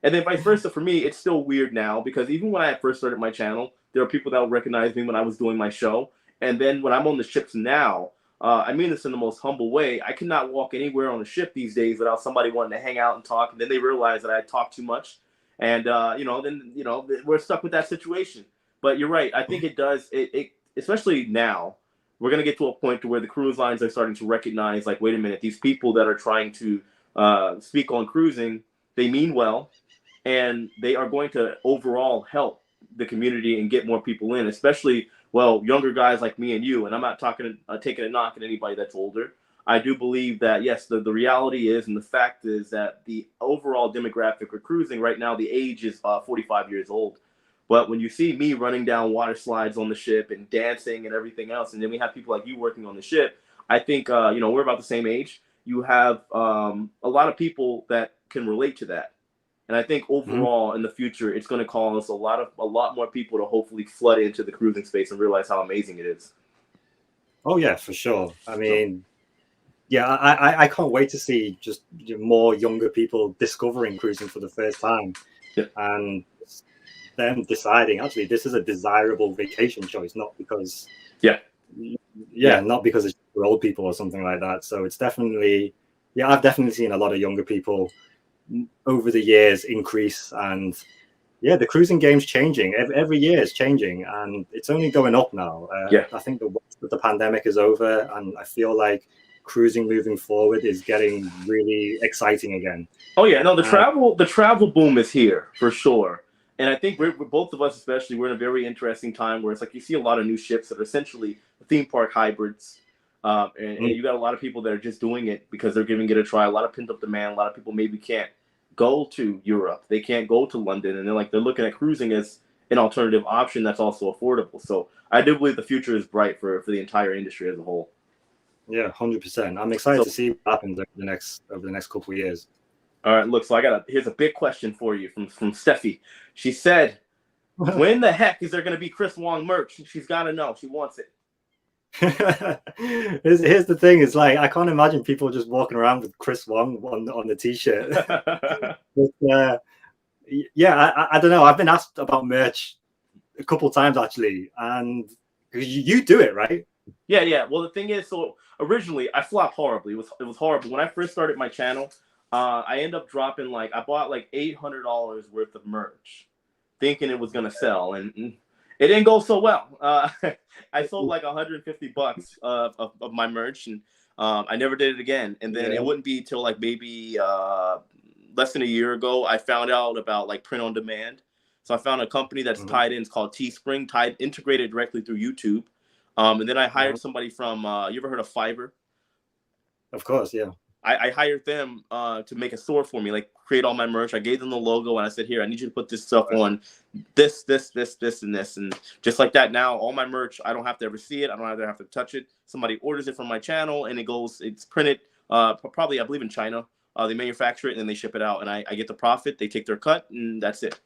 And then vice versa for me, it's still weird now because even when I first started my channel, there are people that will recognize me when I was doing my show. And then when I'm on the ships now, I mean this in the most humble way, I cannot walk anywhere on a ship these days without somebody wanting to hang out and talk. And then they realize that I talk too much. And, then we're stuck with that situation. But you're right. I think it does, it especially now, we're going to get to a point to where the cruise lines are starting to recognize, like, wait a minute, these people that are trying to speak on cruising, they mean well, and they are going to overall help the community and get more people in, especially, younger guys like me and you. And I'm not taking a knock at anybody that's older. I do believe that, yes, the reality is, and the fact is that the overall demographic of cruising right now, the age is 45 years old. But when you see me running down water slides on the ship and dancing and everything else, and then we have people like you working on the ship, I think, we're about the same age. You have a lot of people that can relate to that. And I think overall in the future, it's going to cause a lot more people to hopefully flood into the cruising space and realize how amazing it is. Oh, yeah, for sure. I mean, I can't wait to see just more younger people discovering cruising for the first time. and them deciding actually this is a desirable vacation choice, not because not because it's for old people or something like that. So it's definitely I've definitely seen a lot of younger people over the years increase, and the cruising game's changing. Every year is changing, and it's only going up now. I think the pandemic is over, and I feel like cruising moving forward is getting really exciting again. Oh yeah, no, the travel boom is here for sure. And I think we're both of us, especially, we're in a very interesting time where it's like you see a lot of new ships that are essentially theme park hybrids. And you got a lot of people that are just doing it because they're giving it a try. A lot of pent up demand. A lot of people maybe can't go to Europe. They can't go to London. And they're looking at cruising as an alternative option that's also affordable. So I do believe the future is bright for the entire industry as a whole. Yeah, 100%. I'm excited to see what happens over the next couple of years. All right, look, so here's a big question for you from Steffi. She said, when the heck is there going to be Chris Wong merch? She's got to know. She wants it. Here's the thing. It's like, I can't imagine people just walking around with Chris Wong on the t-shirt. But, I don't know. I've been asked about merch a couple times, actually. And you do it, right? Yeah. Well, the thing is, so originally I flopped horribly. It was horrible. When I first started my channel, I ended up dropping I bought $800 worth of merch, thinking it was gonna sell, and it didn't go so well. I sold $150 of my merch, and I never did it again. And then it wouldn't be till maybe less than a year ago I found out about print on demand. So I found a company that's tied in. It's called Teespring, integrated directly through YouTube. And then I hired somebody from. You ever heard of Fiverr? Of course, yeah. I hired them to make a store for me, create all my merch. I gave them the logo and I said, here, I need you to put this stuff on this, and this. And just like that, now all my merch, I don't have to ever see it. I don't have to touch it. Somebody orders it from my channel and it's printed probably, I believe, in China. They manufacture it and then they ship it out, and I get the profit. They take their cut, and that's it.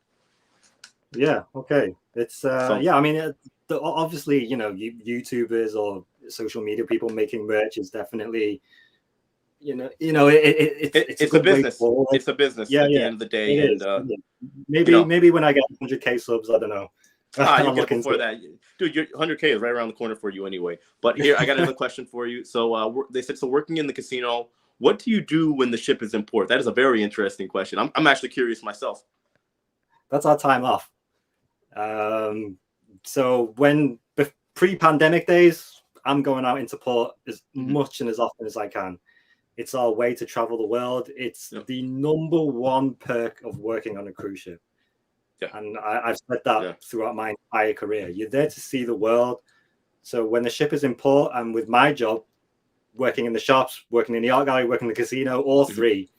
Yeah. Okay. It's I mean, obviously, YouTubers or social media people making merch is definitely, it's a business. It's a business at the end of the day. And maybe when I get 100K subs, I don't know. You get before that, dude. Your 100K is right around the corner for you anyway. But here, I got another question for you. So they said, so working in the casino, what do you do when the ship is in port? That is a very interesting question. I'm actually curious myself. That's our time off. So when pre-pandemic days, I'm going out into port as much and as often as I can. It's our way to travel the world. It's the number one perk of working on a cruise ship. Yeah. And I've said that throughout my entire career. You're there to see the world. So when the ship is in port, and with my job, working in the shops, working in the art gallery, working in the casino, all three,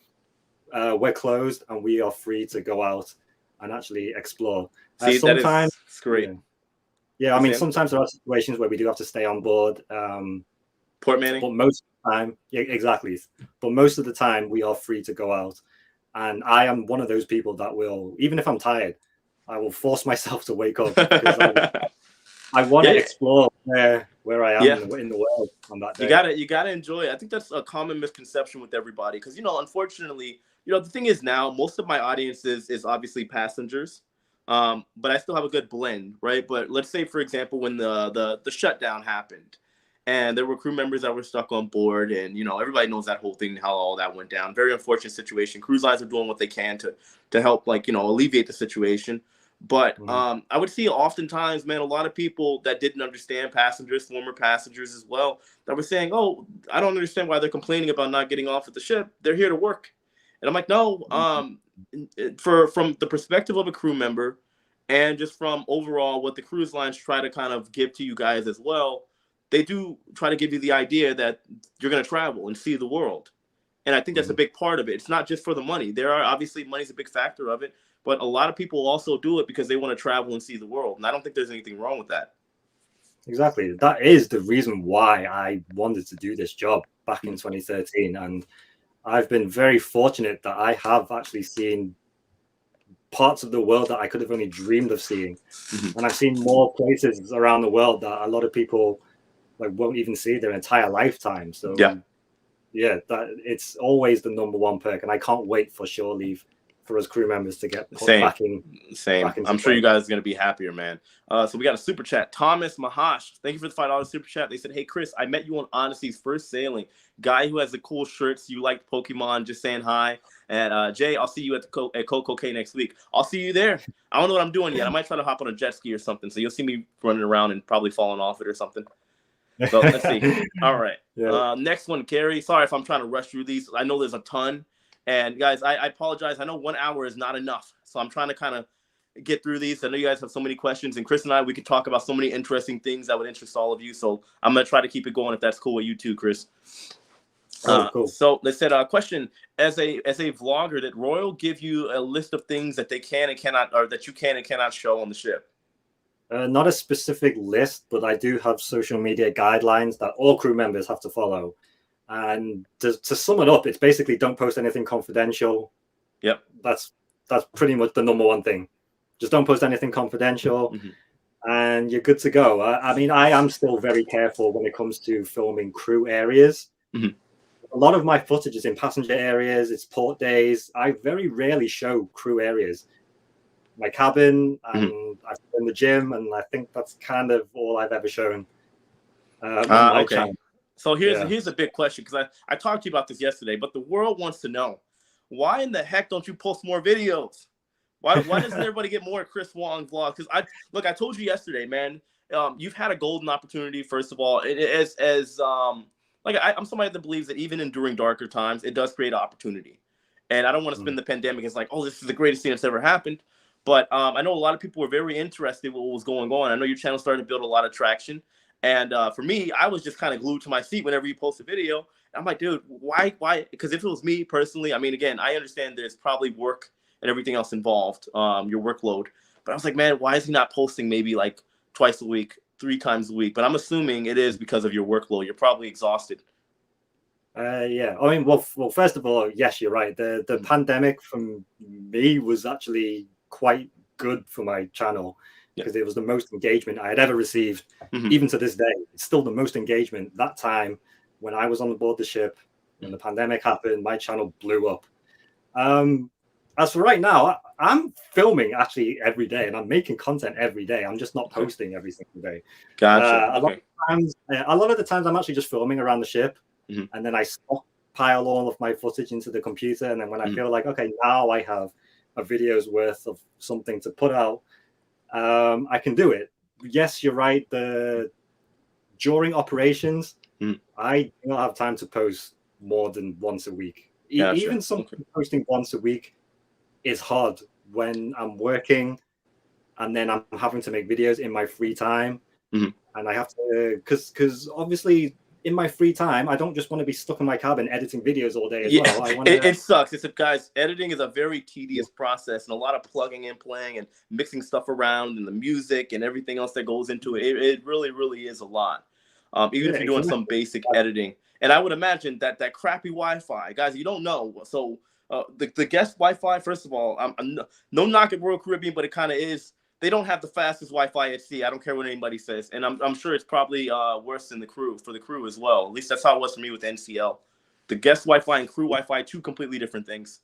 we're closed and we are free to go out and actually explore. Sometimes it's great. Yeah, I mean, sometimes there are situations where we do have to stay on board. Port manning. But most of the time, exactly. But most of the time, we are free to go out. And I am one of those people that will, even if I'm tired, I will force myself to wake up because I want to explore where I am in the world on that day. You gotta enjoy it. I think that's a common misconception with everybody because unfortunately, the thing is now most of my audience is obviously passengers. But I still have a good blend, right? But let's say, for example, when the shutdown happened and there were crew members that were stuck on board, and everybody knows that whole thing, how all that went down. Very unfortunate situation. Cruise lines are doing what they can to help alleviate the situation. But I would see oftentimes, man, a lot of people that didn't understand, passengers, former passengers as well, that were saying, oh, I don't understand why they're complaining about not getting off at the ship. They're here to work. And I'm like, no, from the perspective of a crew member and just from overall what the cruise lines try to kind of give to you guys as well, they do try to give you the idea that you're going to travel and see the world. And I think that's a big part of it. It's not just for the money. There are obviously money's a big factor of it, but a lot of people also do it because they want to travel and see the world. And I don't think there's anything wrong with that. Exactly. That is the reason why I wanted to do this job back in 2013. And I've been very fortunate that I have actually seen parts of the world that I could have only dreamed of seeing. And I've seen more places around the world that a lot of people won't even see their entire lifetime. So that it's always the number one perk, and I can't wait for shore leave for us crew members to get put Same. back in. Same. Back into I'm sure play. you guys are going to be happier, man. So we got a super chat. Thomas Mahash, thank you for the $5 super chat. They said, hey, Chris, I met you on Odyssey's first sailing. Guy who has the cool shirts. You liked Pokemon. Just saying hi. And Jay, I'll see you at Coco K next week. I'll see you there. I don't know what I'm doing yet. I might try to hop on a jet ski or something. So you'll see me running around and probably falling off it or something. So let's see. All right. Yeah. Next one, Carrie. Sorry if I'm trying to rush through these. I know there's a ton. And guys, I apologize. I know 1 hour is not enough. So I'm trying to kind of get through these. I know you guys have so many questions. And Chris and I, we could talk about so many interesting things that would interest all of you. So I'm going to try to keep it going if that's cool with you too, Chris. Cool. So let's say a question. As a vlogger, did Royal give you a list of things that they can and cannot, or that you can and cannot show on the ship? Not a specific list, but I do have social media guidelines that all crew members have to follow. And to sum it up, it's basically don't post anything confidential. Yep. That's pretty much the number one thing. Just don't post anything confidential, and you're good to go. I mean, I am still very careful when it comes to filming crew areas. A lot of my footage is in passenger areas. It's port days. I very rarely show crew areas. My cabin, and I in the gym, and I think that's kind of all I've ever shown. On my channel. So here's a big question, because I talked to you about this yesterday, but the world wants to know, why in the heck don't you post more videos? Why doesn't everybody get more Chris Wong vlogs? Because I told you yesterday, man, you've had a golden opportunity. First of all, I'm somebody that believes that even during darker times, it does create opportunity. And I don't want to spin the pandemic as like, oh, this is the greatest thing that's ever happened. But I know a lot of people were very interested in what was going on. I know your channel started to build a lot of traction. And for me, I was just kind of glued to my seat whenever you post a video. And I'm like, dude, why? Because if it was me personally, I mean, again, I understand there's probably work and everything else involved, your workload. But I was like, man, why is he not posting maybe like twice a week, 3 times a week? But I'm assuming it is because of your workload. You're probably exhausted. Yeah. I mean, well, first of all, yes, you're right. The pandemic for me was actually quite good for my channel, because it was the most engagement I had ever received. Even to this day, it's still the most engagement. That time when I was on board the ship, when the pandemic happened, my channel blew up. As for right now, I'm filming actually every day, and I'm making content every day. I'm just not posting every single day. Gotcha. A lot of the times I'm actually just filming around the ship, and then I stockpile all of my footage into the computer. And then when I feel like, okay, now I have a video's worth of something to put out, I can do it. Yes, you're right. During operations, I do not have time to post more than once a week. Gotcha. Even something posting once a week is hard when I'm working, and then I'm having to make videos in my free time, and I have to, because obviously in my free time, I don't just want to be stuck in my cabin editing videos all day as well. It sucks. Guys, editing is a very tedious process, and a lot of plugging and playing and mixing stuff around, and the music and everything else that goes into it. It really, really is a lot. Even if you're doing some basic editing. And I would imagine that crappy Wi-Fi, guys, you don't know. So the guest Wi-Fi, first of all, no knock at Royal Caribbean, but it kind of is. They don't have the fastest Wi-Fi at sea. I don't care what anybody says. And I'm sure it's probably worse than for the crew as well. At least that's how it was for me with NCL. The guest Wi-Fi and crew Wi-Fi, 2 completely different things.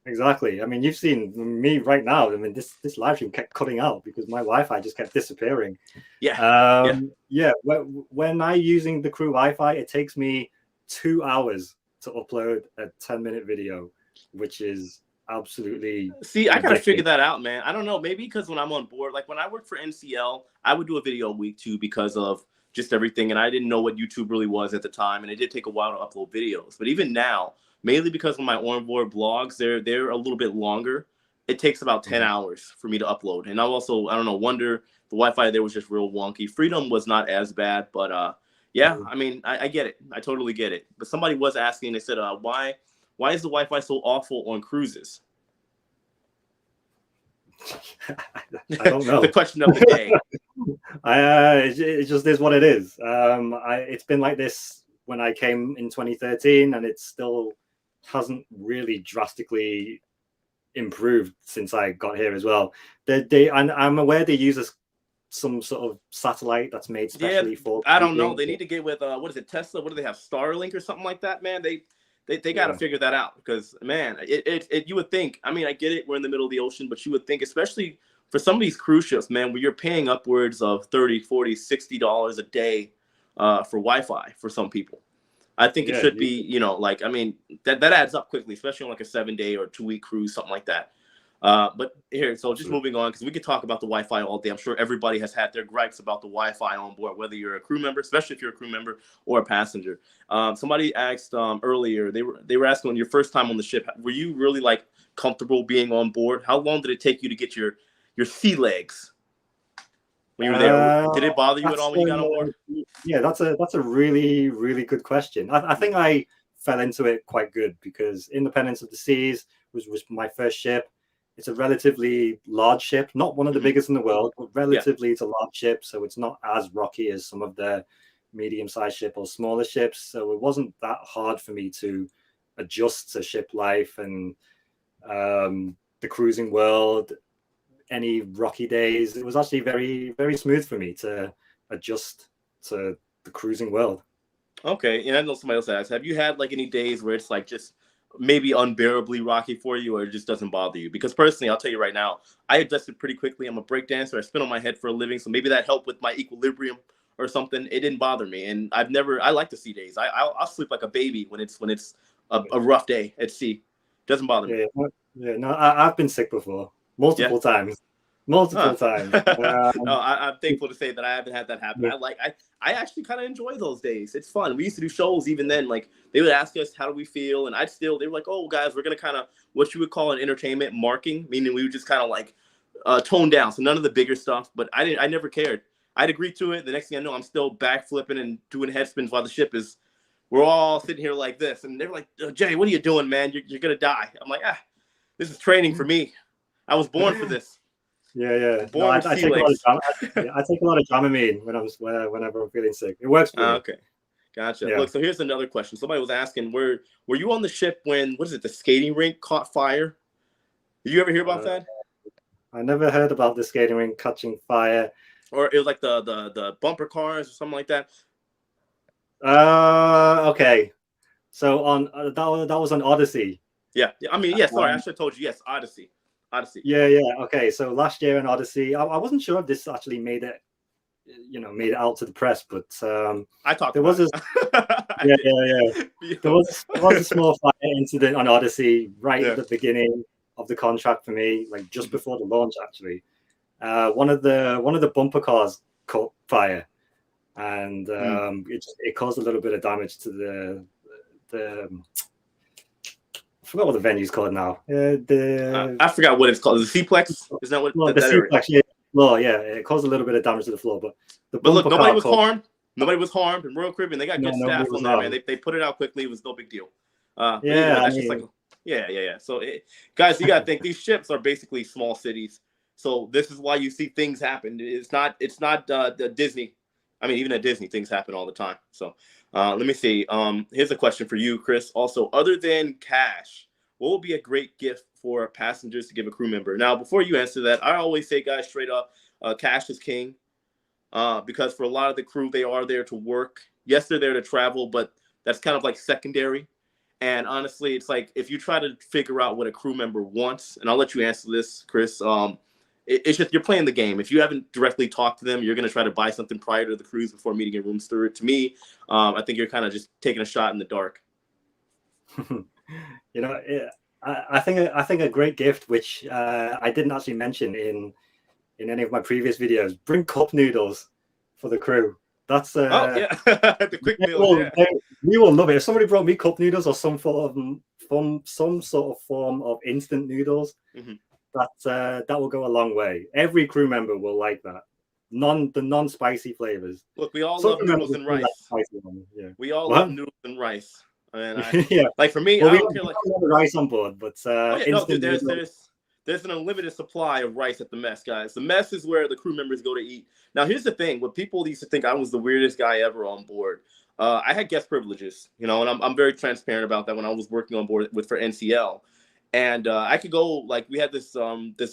Exactly. I mean, you've seen me right now. I mean, this live stream kept cutting out because my Wi-Fi just kept disappearing. When I'm using the crew Wi-Fi, it takes me 2 hours to upload a 10-minute video, which is absolutely I gotta figure that out, man. I don't know, maybe because when I'm on board, like when I worked for NCL, I would do a video a week too, because of just everything, and I didn't know what YouTube really was at the time, and it did take a while to upload videos. But even now, mainly because of my onboard blogs, they're a little bit longer. It takes about 10 hours for me to upload. And I don't know, wonder the Wi-Fi there was just real wonky. Freedom was not as bad, but I mean, I get it. I totally get it. But somebody was asking, they said, why is the Wi-Fi so awful on cruises? I don't know. The question of the day. It just is what it is. It's been like this when I came in 2013, and it still hasn't really drastically improved since I got here as well. I'm aware they use some sort of satellite that's made specially for. I don't know. They need to get with what is it, Tesla? What do they have? Starlink or something like that, man. they got to figure that out, because man, you would think, I mean, I get it, we're in the middle of the ocean, but you would think, especially for some of these cruise ships, man, where you're paying upwards of 30, 40, $60 a day for Wi-Fi for some people. I think it should be, you know, like, I mean, that adds up quickly, especially on like a 7-day or 2-week cruise, something like that. But here, so just moving on, because we could talk about the Wi-Fi all day. I'm sure everybody has had their gripes about the Wi-Fi on board, whether you're a crew member, especially if you're a crew member, or a passenger. Somebody asked earlier, they were asking, on your first time on the ship, were you really like comfortable being on board? How long did it take you to get your sea legs when you were there? Did it bother you at all when you got on board? Yeah, that's a really, really good question. I think I fell into it quite good, because Independence of the Seas was my first ship. It's a relatively large ship, not one of the biggest in the world, but relatively it's a large ship, so it's not as rocky as some of the medium-sized ship or smaller ships. So it wasn't that hard for me to adjust to ship life and the cruising world. Any rocky days, it was actually very, very smooth for me to adjust to the cruising world. Okay, and I know somebody else asked, have you had like any days where it's like just maybe unbearably rocky for you, or it just doesn't bother you? Because personally, I'll tell you right now, I adjusted pretty quickly. I'm a break dancer. I spin on my head for a living, so maybe that helped with my equilibrium or something. It didn't bother me, and I like the sea days. I'll sleep like a baby when it's a rough day at sea. Doesn't bother me. Yeah, no, I've been sick before, multiple times. Times. No, I'm thankful to say that I haven't had that happen. I actually kind of enjoy those days. It's fun. We used to do shows even then. Like, they would ask us, how do we feel? And they were like, oh, guys, we're going to kind of what you would call an entertainment marking, meaning we would just kind of like tone down. So none of the bigger stuff, but I never cared. I'd agree to it. The next thing I know, I'm still backflipping and doing head spins while the ship is, we're all sitting here like this. And they're like, oh, Jay, what are you doing, man? You're going to die. I'm like, this is training for me. I was born for this. Yeah. No, I take a lot of Dramamine whenever I'm feeling sick. It works for me. Okay, gotcha. Yeah. Look, so here's another question. Somebody was asking, were you on the ship when the skating rink caught fire? Did you ever hear about that? I never heard about the skating rink catching fire. Or it was like the bumper cars or something like that. Okay. So on that was on Odyssey. Yeah. I mean, yeah. Sorry, I should have told you. Yes, Odyssey. Yeah. Okay, so last year in Odyssey, I wasn't sure if this actually made it out to the press, but I talked. There was a there was a small fire incident on Odyssey right at the beginning of the contract for me, like just before the launch. Actually, one of the bumper cars caught fire, and it caused a little bit of damage to the I forgot what the venue's called now. I forgot what it's called. The C-Plex? Is that what? The C-Plex, yeah. Floor, yeah. It caused a little bit of damage to the floor, but look, nobody was harmed. Nobody was harmed in Royal Caribbean. They got good staff on there, man. They put it out quickly. It was no big deal. Yeah. So, guys, you got to think these ships are basically small cities. So this is why you see things happen. It's not the Disney. I mean, even at Disney, things happen all the time. So let me see. Here's a question for you, Chris. Also, other than cash, what would be a great gift for passengers to give a crew member? Now, before you answer that, I always say, guys, straight up, cash is king. Because for a lot of the crew, they are there to work. Yes, they're there to travel, but that's kind of like secondary. And honestly, it's like if you try to figure out what a crew member wants, and I'll let you answer this, Chris, it's just you're playing the game. If you haven't directly talked to them, you're going to try to buy something prior to the cruise before meeting a room steward. To me, I think you're kind of just taking a shot in the dark. I think a great gift, which I didn't actually mention in any of my previous videos, bring cup noodles for the crew. That's the quick meal. We will love it. If somebody brought me cup noodles or some sort of form of instant noodles, that will go a long way. Every crew member will like that. The non-spicy flavors. Look, we all love noodles and rice. We all love noodles and rice. Like for me, I don't care. Like the rice on board, but there's an unlimited supply of rice at the mess, guys. The mess is where the crew members go to eat. Now, here's the thing: what people used to think I was the weirdest guy ever on board. I had guest privileges, and I'm very transparent about that when I was working on board for NCL. And I could go, like, we had this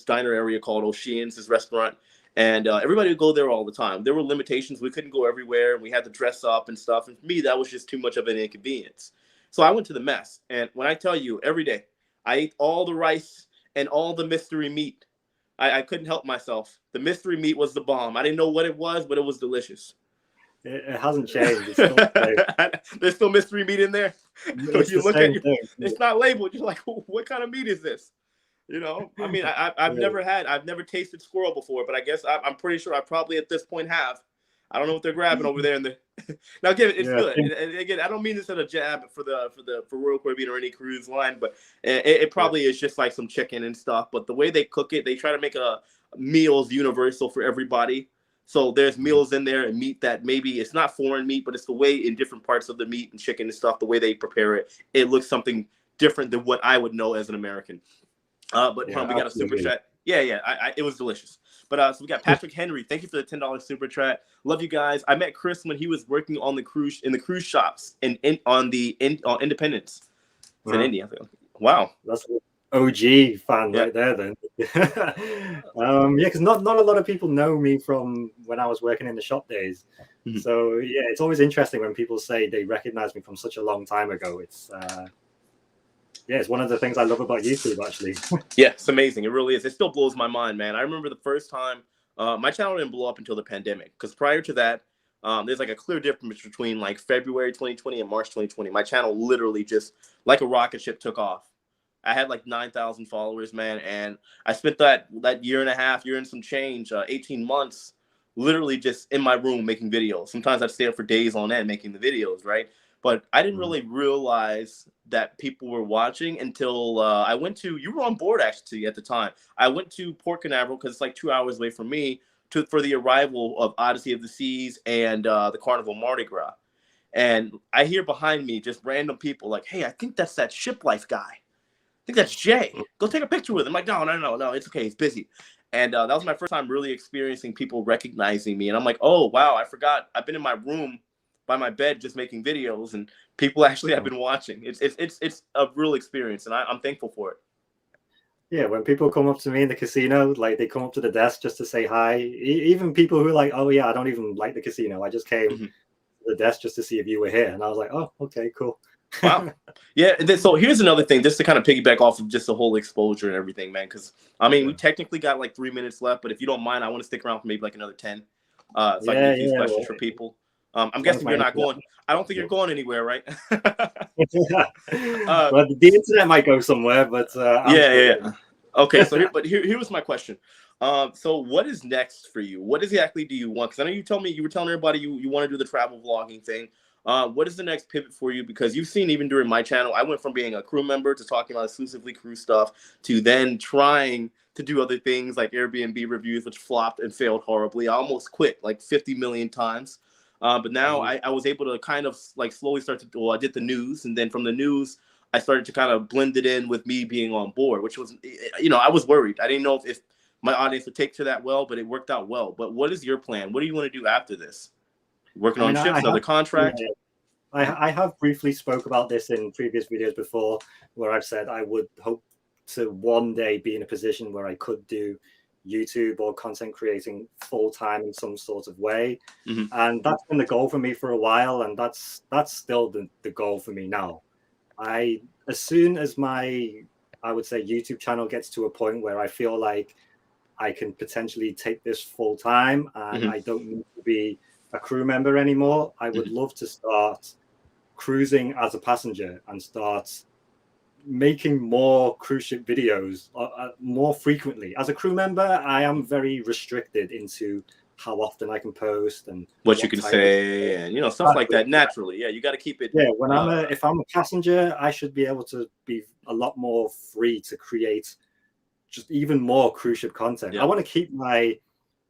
diner area called O'Shea's, this restaurant, and everybody would go there all the time. There were limitations. We couldn't go everywhere. We had to dress up and stuff. And for me, that was just too much of an inconvenience. So I went to the mess, and when I tell you, every day I ate all the rice and all the mystery meat. I couldn't help myself. The mystery meat was the bomb. I didn't know what it was, but it was delicious. It hasn't changed. It's still There's still mystery meat in there. it's You the look at same thing. it's not labeled. You're like, what kind of meat is this? You know, I mean, I've never tasted squirrel before, but I guess I'm pretty sure I probably at this point have. I don't know what they're grabbing over there in the. Now, again, it's good. And again, I don't mean this as a jab for Royal Caribbean or any cruise line, but it probably is just like some chicken and stuff. But the way they cook it, they try to make meals universal for everybody. So there's meals in there and meat that maybe it's not foreign meat, but it's the way in different parts of the meat and chicken and stuff, the way they prepare it, it looks something different than what I would know as an American. But we got a super chat. Yeah, it was delicious. But so we got Patrick Henry. Thank you for the $10 super chat. Love you guys. I met Chris when he was working on the cruise shops on Independence. It's in India. Wow, that's an OG fan right there. Then, because not a lot of people know me from when I was working in the shop days. Mm-hmm. So yeah, it's always interesting when people say they recognize me from such a long time ago. It's it's one of the things I love about YouTube, actually. Yeah, it's amazing. It really is. It still blows my mind, man. I remember the first time my channel didn't blow up until the pandemic, because prior to that, there's like a clear difference between like February 2020 and March 2020. My channel literally just like a rocket ship took off. I had like 9,000 followers, man, and I spent that year and a half, year and some change, 18 months, literally just in my room making videos. Sometimes I'd stay up for days on end making the videos, right? But I didn't really realize that people were watching until I went to, you were on board actually at the time. I went to Port Canaveral, because it's like 2 hours away from me, for the arrival of Odyssey of the Seas and the Carnival Mardi Gras. And I hear behind me just random people like, hey, I think that's that Ship Life guy. I think that's Jay. Go take a picture with him. I'm like, no, it's okay. He's busy. And that was my first time really experiencing people recognizing me. And I'm like, oh, wow, I forgot. I've been in my room by my bed just making videos, and people actually have been watching. It's a real experience, and I'm thankful for it. Yeah, when people come up to me in the casino, like they come up to the desk just to say hi. Even people who are like, oh yeah, I don't even like the casino. I just came to the desk just to see if you were here. And I was like, oh, okay, cool. Wow. Yeah. And then, so here's another thing, just to kind of piggyback off of just the whole exposure and everything, man. Because I mean, we technically got like 3 minutes left, but if you don't mind, I want to stick around for maybe like another 10. So I can get these questions for people. I'm guessing you're not going. I don't think you're going anywhere, right? But the internet might go somewhere, but yeah. Okay, so here was my question. So what is next for you? What exactly do you want? Because I know you were telling everybody you want to do the travel vlogging thing. What is the next pivot for you? Because you've seen, even during my channel, I went from being a crew member to talking about exclusively cruise stuff to then trying to do other things like Airbnb reviews, which flopped and failed horribly. I almost quit like 50 million times. But now I was able to kind of like slowly start to, I did the news, and then from the news, I started to kind of blend it in with me being on board, which was, I was worried. I didn't know if my audience would take to that well, but it worked out well. But what is your plan? What do you want to do after this? Working on ships, another contract? I have briefly spoke about this in previous videos before, where I've said I would hope to one day be in a position where I could do YouTube or content creating full time in some sort of way. And that's been the goal for me for a while, and that's still the goal for me now. As soon as I would say YouTube channel gets to a point where I feel like I can potentially take this full time and I don't need to be a crew member anymore, I would love to start cruising as a passenger and start making more cruise ship videos more frequently. As a crew member, I am very restricted into how often I can post and what you can say and stuff like that. Naturally, you got to keep it. Yeah, when if I'm a passenger, I should be able to be a lot more free to create just even more cruise ship content. I want to keep my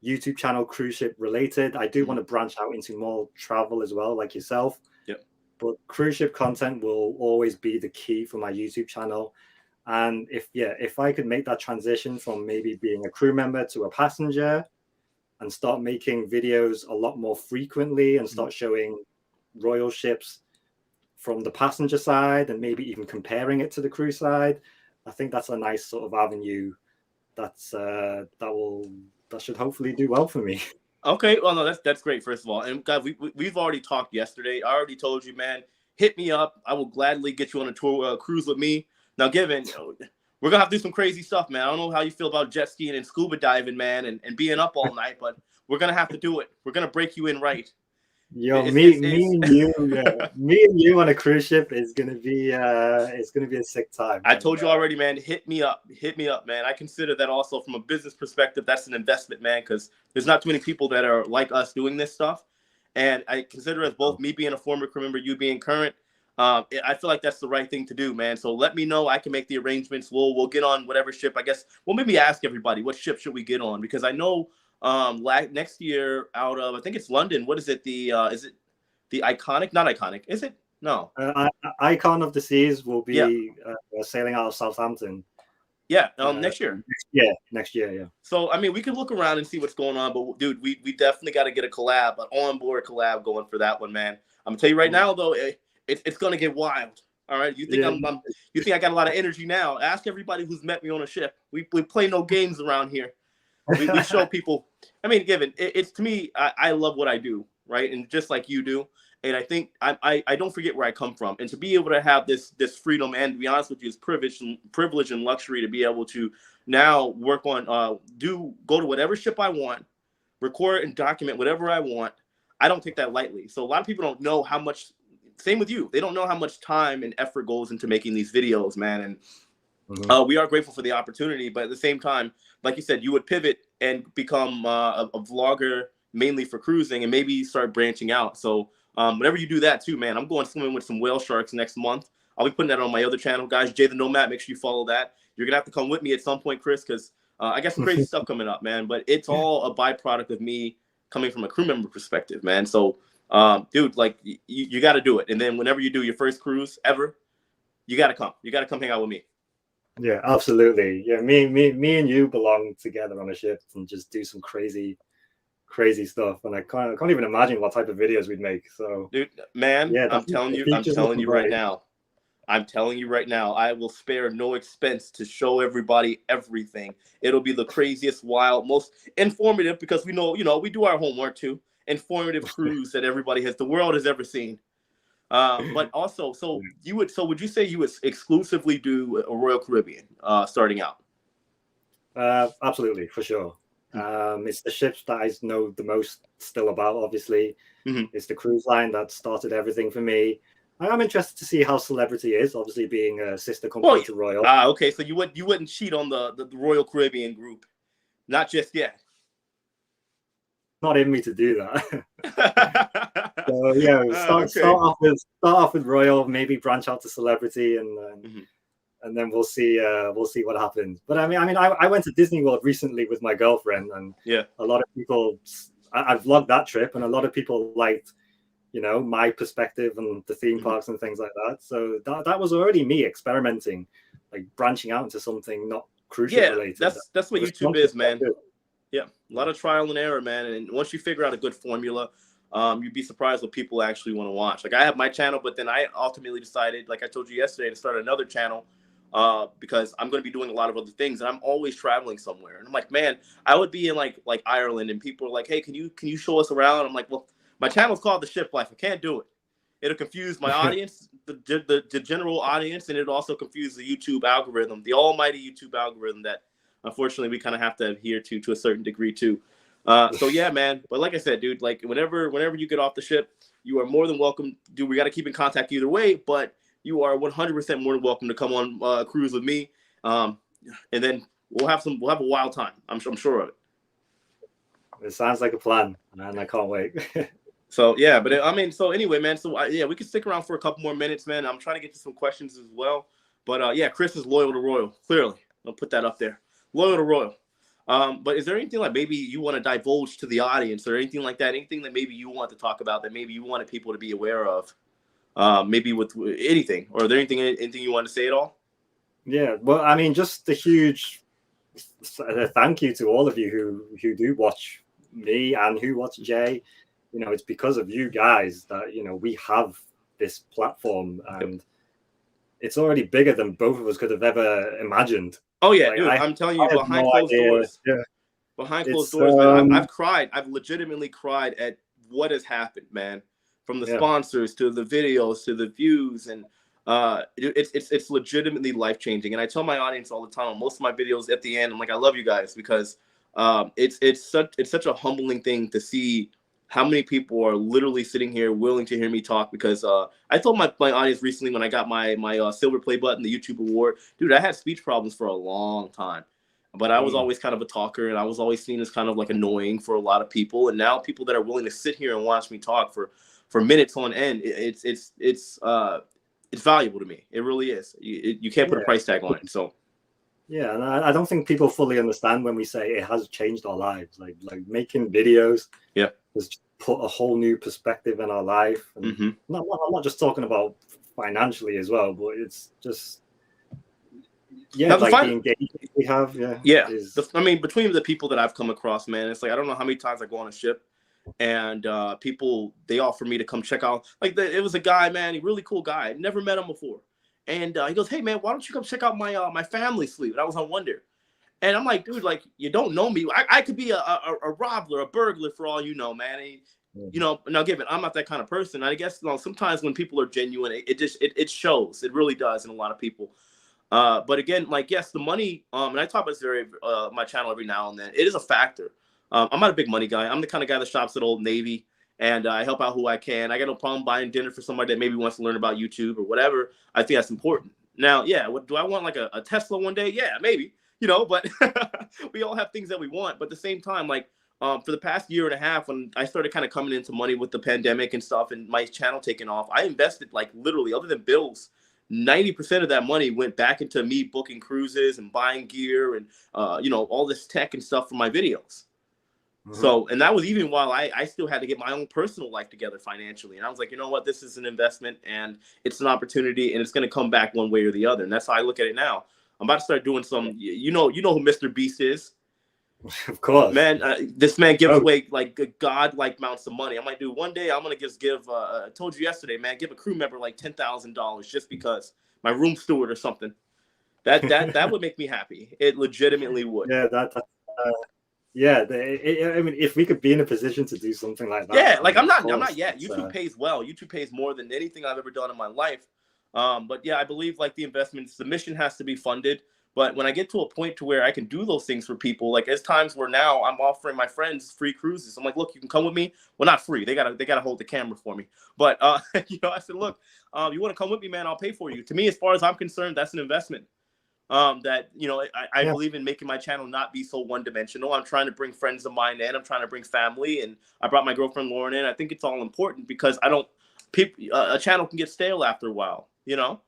YouTube channel cruise ship related. I do want to branch out into more travel as well, like yourself. But cruise ship content will always be the key for my YouTube channel. And if I could make that transition from maybe being a crew member to a passenger and start making videos a lot more frequently and start showing royal ships from the passenger side and maybe even comparing it to the crew side, I think that's a nice sort of avenue that should hopefully do well for me. Okay, well, no, that's great. First of all, and guys, we've already talked yesterday. I already told you, man. hit me up. I will gladly get you on a tour cruise with me. Now, given we're gonna have to do some crazy stuff, man. I don't know how you feel about jet skiing and scuba diving, man, and being up all night, but we're gonna have to do it. We're gonna break you in right. Yo, me and you on a cruise ship is gonna be a sick time. I told you already, man. Hit me up, man. I consider that also from a business perspective. That's an investment, man, because there's not too many people that are like us doing this stuff, and I consider it both me being a former crew member, you being current. I feel like that's the right thing to do, man. So let me know. I can make the arrangements. We'll get on whatever ship. I guess we'll maybe ask everybody what ship should we get on, because I know next year out of, I think it's London. What is it? Is it the Iconic? Not Iconic. Is it? No. Icon of the Seas will be sailing out of Southampton. Yeah, next year. Next year, yeah. So, I mean, we can look around and see what's going on, but dude, we definitely got to get a collab, an onboard collab going for that one, man. I'm gonna tell you right now, though, it's gonna get wild. All right, you think you think I got a lot of energy now? Ask everybody who's met me on a ship. We play no games around here. We show people. I mean, given it's to me, I love what I do, right? And just like you do, and I think I don't forget where I come from, and to be able to have this freedom, and to be honest with you, it's privilege and luxury to be able to now work on go to whatever ship I want, record and document whatever I want. I don't take that lightly. So a lot of people don't know how much. Same with you. They don't know how much time and effort goes into making these videos, man. And we are grateful for the opportunity, but at the same time, like you said, you would pivot and become a vlogger mainly for cruising, and maybe start branching out. So whenever you do that too, man, I'm going swimming with some whale sharks next month. I'll be putting that on my other channel, guys. Jay the Nomad, make sure you follow that. You're gonna have to come with me at some point, Chris, because I got some crazy stuff coming up, man. But it's all a byproduct of me coming from a crew member perspective, man. So dude, like you got to do it. And then whenever you do your first cruise ever, you got to come. You got to come hang out with me. Yeah, absolutely. Yeah, me and you belong together on a ship and just do some crazy stuff. And I can't even imagine what type of videos we'd make. So, dude, man, yeah, I'm telling you right now. I'm telling you right now, I will spare no expense to show everybody everything. It'll be the craziest, wild, most informative, because we know, we do our homework too. Informative cruise that the world has ever seen. But also, would you say you would exclusively do a Royal Caribbean starting out? Absolutely, for sure. It's the ships that I know the most still about, obviously. It's the cruise line that started everything for me. I'm interested to see how Celebrity is, obviously being a sister company to Royal. Okay, so you wouldn't cheat on the Royal Caribbean group, not just yet. Not in me to do that. So yeah, start off with Royal, maybe branch out to Celebrity, and then we'll see what happens. But I mean, I went to Disney World recently with my girlfriend, and a lot of people, I vlogged that trip, and a lot of people liked, my perspective and the theme parks and things like that. So that was already me experimenting, like branching out into something not cruise ship related. That's what YouTube is, man. Yeah, a lot of trial and error, man. And once you figure out a good formula, you'd be surprised what people actually want to watch. Like I have my channel, but then I ultimately decided, like I told you yesterday, to start another channel because I'm going to be doing a lot of other things, and I'm always traveling somewhere. And I'm like, man, I would be in like Ireland, and people are like, hey, can you show us around? I'm like, well, my channel's called The Ship Life. I can't do it. It'll confuse my audience, the general audience, and it'll also confuse the YouTube algorithm, the almighty YouTube algorithm that unfortunately we kind of have to adhere to a certain degree too. So yeah, man. But like I said, dude, like whenever you get off the ship, you are more than welcome. Dude, we got to keep in contact either way, but you are 100% more than welcome to come on a cruise with me. And then we'll have a wild time. I'm sure of it. It sounds like a plan, man. I can't wait. So yeah, but I mean, so anyway, man. So yeah, we can stick around for a couple more minutes, man. I'm trying to get to some questions as well. But yeah, Chris is loyal to Royal. Clearly, I'll put that up there. Loyal to Royal. But is there anything like maybe you want to divulge to the audience, or anything like that? Anything that maybe you want to talk about that maybe you wanted people to be aware of? Maybe with anything, or are there anything you want to say at all? Yeah, well, I mean, just a huge thank you to all of you who do watch me and who watch Jay. It's because of you guys that we have this platform, and it's already bigger than both of us could have ever imagined. Oh yeah, dude, I'm telling you, behind closed doors. Yeah. Behind closed doors, man. I've cried. I've legitimately cried at what has happened, man. from the sponsors to the videos to the views, and it's legitimately life changing. And I tell my audience all the time on most of my videos at the end, I'm like, I love you guys, because it's such a humbling thing to see how many people are literally sitting here willing to hear me talk. Because I told my audience recently when I got my silver play button, the YouTube award, dude, I had speech problems for a long time. But I was always kind of a talker, and I was always seen as kind of like annoying for a lot of people. And now people that are willing to sit here and watch me talk for minutes on end, it's valuable to me. It really is. You can't put a price tag on it. So yeah, and I don't think people fully understand when we say it has changed our lives. Like making videos, has put a whole new perspective in our life. And I'm not just talking about financially as well, but it's just the engagement we have. I mean, between the people that I've come across, man, it's like I don't know how many times I go on a ship, and people, they offer me to come check out. Like it was a guy, man, a really cool guy. I'd never met him before, and he goes, "Hey, man, why don't you come check out my family sleep?" And I was on Wonder, and I'm like, dude, like, you don't know me. I could be a robber, a burglar for all you know, man. And, you know, now given I'm not that kind of person. I guess sometimes when people are genuine, it shows. It really does in a lot of people. But again, like, yes, the money, and I talk about this my channel every now and then. It is a factor. I'm not a big money guy. I'm the kind of guy that shops at Old Navy, and I help out who I can. I got no problem buying dinner for somebody that maybe wants to learn about YouTube or whatever. I think that's important. Now, yeah, do I want like a Tesla one day? Yeah, maybe, you know, but we all have things that we want. But at the same time, like, for the past year and a half, when I started kind of coming into money with the pandemic and stuff and my channel taking off, I invested, like, literally, other than bills, 90% of that money went back into me booking cruises and buying gear and, you know, all this tech and stuff for my videos. So, and that was even while I still had to get my own personal life together financially. And I was like, you know what, this is an investment and it's an opportunity and it's going to come back one way or the other. And that's how I look at it now. I'm about to start doing some, you know who Mr. Beast is. Of course, man. This man gives away like god-like amounts of money. I'm like, dude, one day I'm gonna just give. I told you yesterday, man, give a crew member like $10,000 just because, my room steward or something. That would make me happy. It legitimately would. Yeah, I mean, if we could be in a position to do something like that. Yeah, like I'm not yet. YouTube pays well. YouTube pays more than anything I've ever done in my life. But yeah, I believe like the investments, the mission has to be funded. But when I get to a point to where I can do those things for people, like there's times where now I'm offering my friends free cruises. I'm like, look, you can come with me. Well, not free. They gotta hold the camera for me. But you know, I said, look, you want to come with me, man? I'll pay for you. To me, as far as I'm concerned, that's an investment. That, you know, I believe in making my channel not be so one-dimensional. I'm trying to bring friends of mine in. I'm trying to bring family, and I brought my girlfriend Lauren in. I think it's all important because a channel can get stale after a while, you know.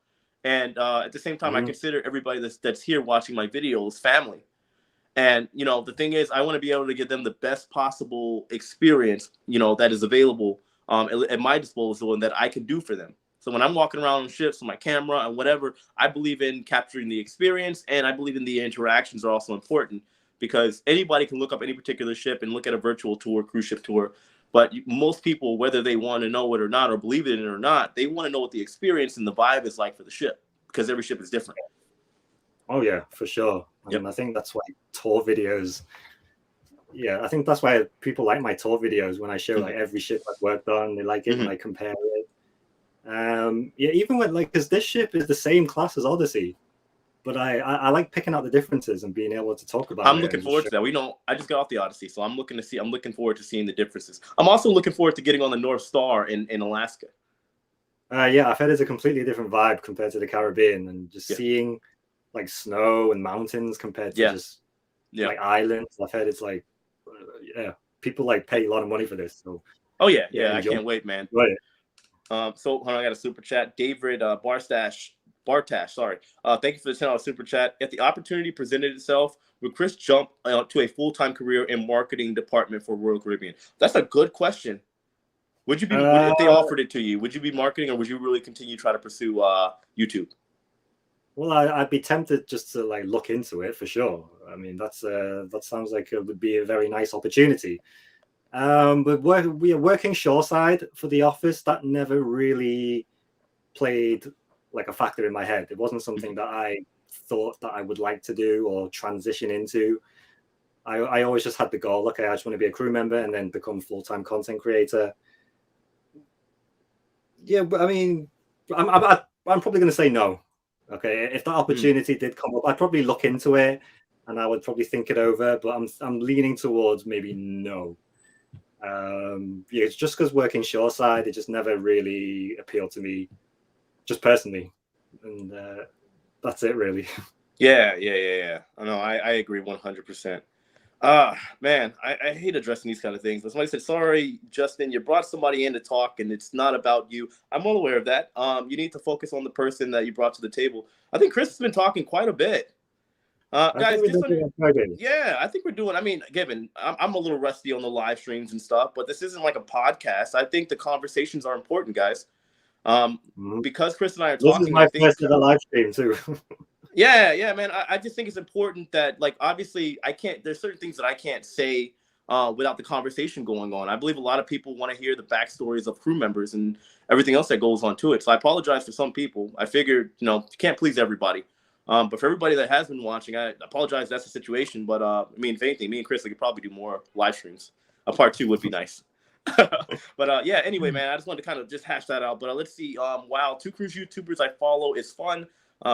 And at the same time, I consider everybody that's here watching my videos family. And, you know, the thing is, I want to be able to give them the best possible experience, you know, that is available at my disposal and that I can do for them. So when I'm walking around on ships with my camera and whatever, I believe in capturing the experience, and I believe in the interactions are also important, because anybody can look up any particular ship and look at a virtual tour, cruise ship tour. But most people, whether they want to know it or not, or believe in it or not, they want to know what the experience and the vibe is like for the ship, because every ship is different. Oh yeah, for sure. And I think that's why tour videos. Yeah, I think that's why people like my tour videos when I show like every ship I've worked on. They like it when I compare it. Yeah, even when because this ship is the same class as Odyssey, but I like picking out the differences and being able to talk about it. I'm looking forward to that. I just got off the Odyssey, so I'm looking forward to seeing the differences. I'm also looking forward to getting on the North Star in Alaska. Yeah, I've heard it's a completely different vibe compared to the Caribbean, and just seeing like snow and mountains compared to just like islands. I've heard it's like people like pay a lot of money for this. So I can't wait, man. Right. So hold on, I got a super chat. David Bartash, sorry. Thank you for the $10 super chat. If the opportunity presented itself, would Chris jump to a full-time career in marketing department for Royal Caribbean? That's a good question. Would you be if they offered it to you? Would you be marketing, or would you really continue to try to pursue YouTube? Well, I'd be tempted just to like look into it for sure. I mean, that sounds like it would be a very nice opportunity. But we are working shoreside for the office. That never really played like a factor in my head. It wasn't something that I thought that I would like to do or transition into. I always just had the goal, okay, I just want to be a crew member and then become full-time content creator. Yeah, but I mean, I'm probably going to say no. Okay, if that opportunity did come up, I'd probably look into it, and I would probably think it over. But I'm leaning towards maybe no. Yeah, it's just because working shoreside, it just never really appealed to me, just personally, and that's it really. Yeah. I know. I agree 100%. Man, I hate addressing these kind of things. But somebody said, "Sorry, Justin, you brought somebody in to talk, and it's not about you." I'm well aware of that. You need to focus on the person that you brought to the table. I think Chris has been talking quite a bit. I Guys, think we're just doing Friday. yeah, I think we're doing. I mean, given I'm a little rusty on the live streams and stuff, but this isn't like a podcast. I think the conversations are important, guys. Because Chris and I are This is talking, my I think. first ever live stream too. Yeah, man. I just think it's important that, like, obviously, I can't. There's certain things that I can't say without the conversation going on. I believe a lot of people want to hear the backstories of crew members and everything else that goes on to it. So I apologize for some people. I figured, you can't please everybody. But for everybody that has been watching, I apologize. That's the situation. But I mean, if anything, me and Chris could probably do more live streams. A part 2 would be nice. But yeah. Anyway, man, I just wanted to kind of just hash that out. But let's see. Wow, 2 cruise YouTubers I follow is fun.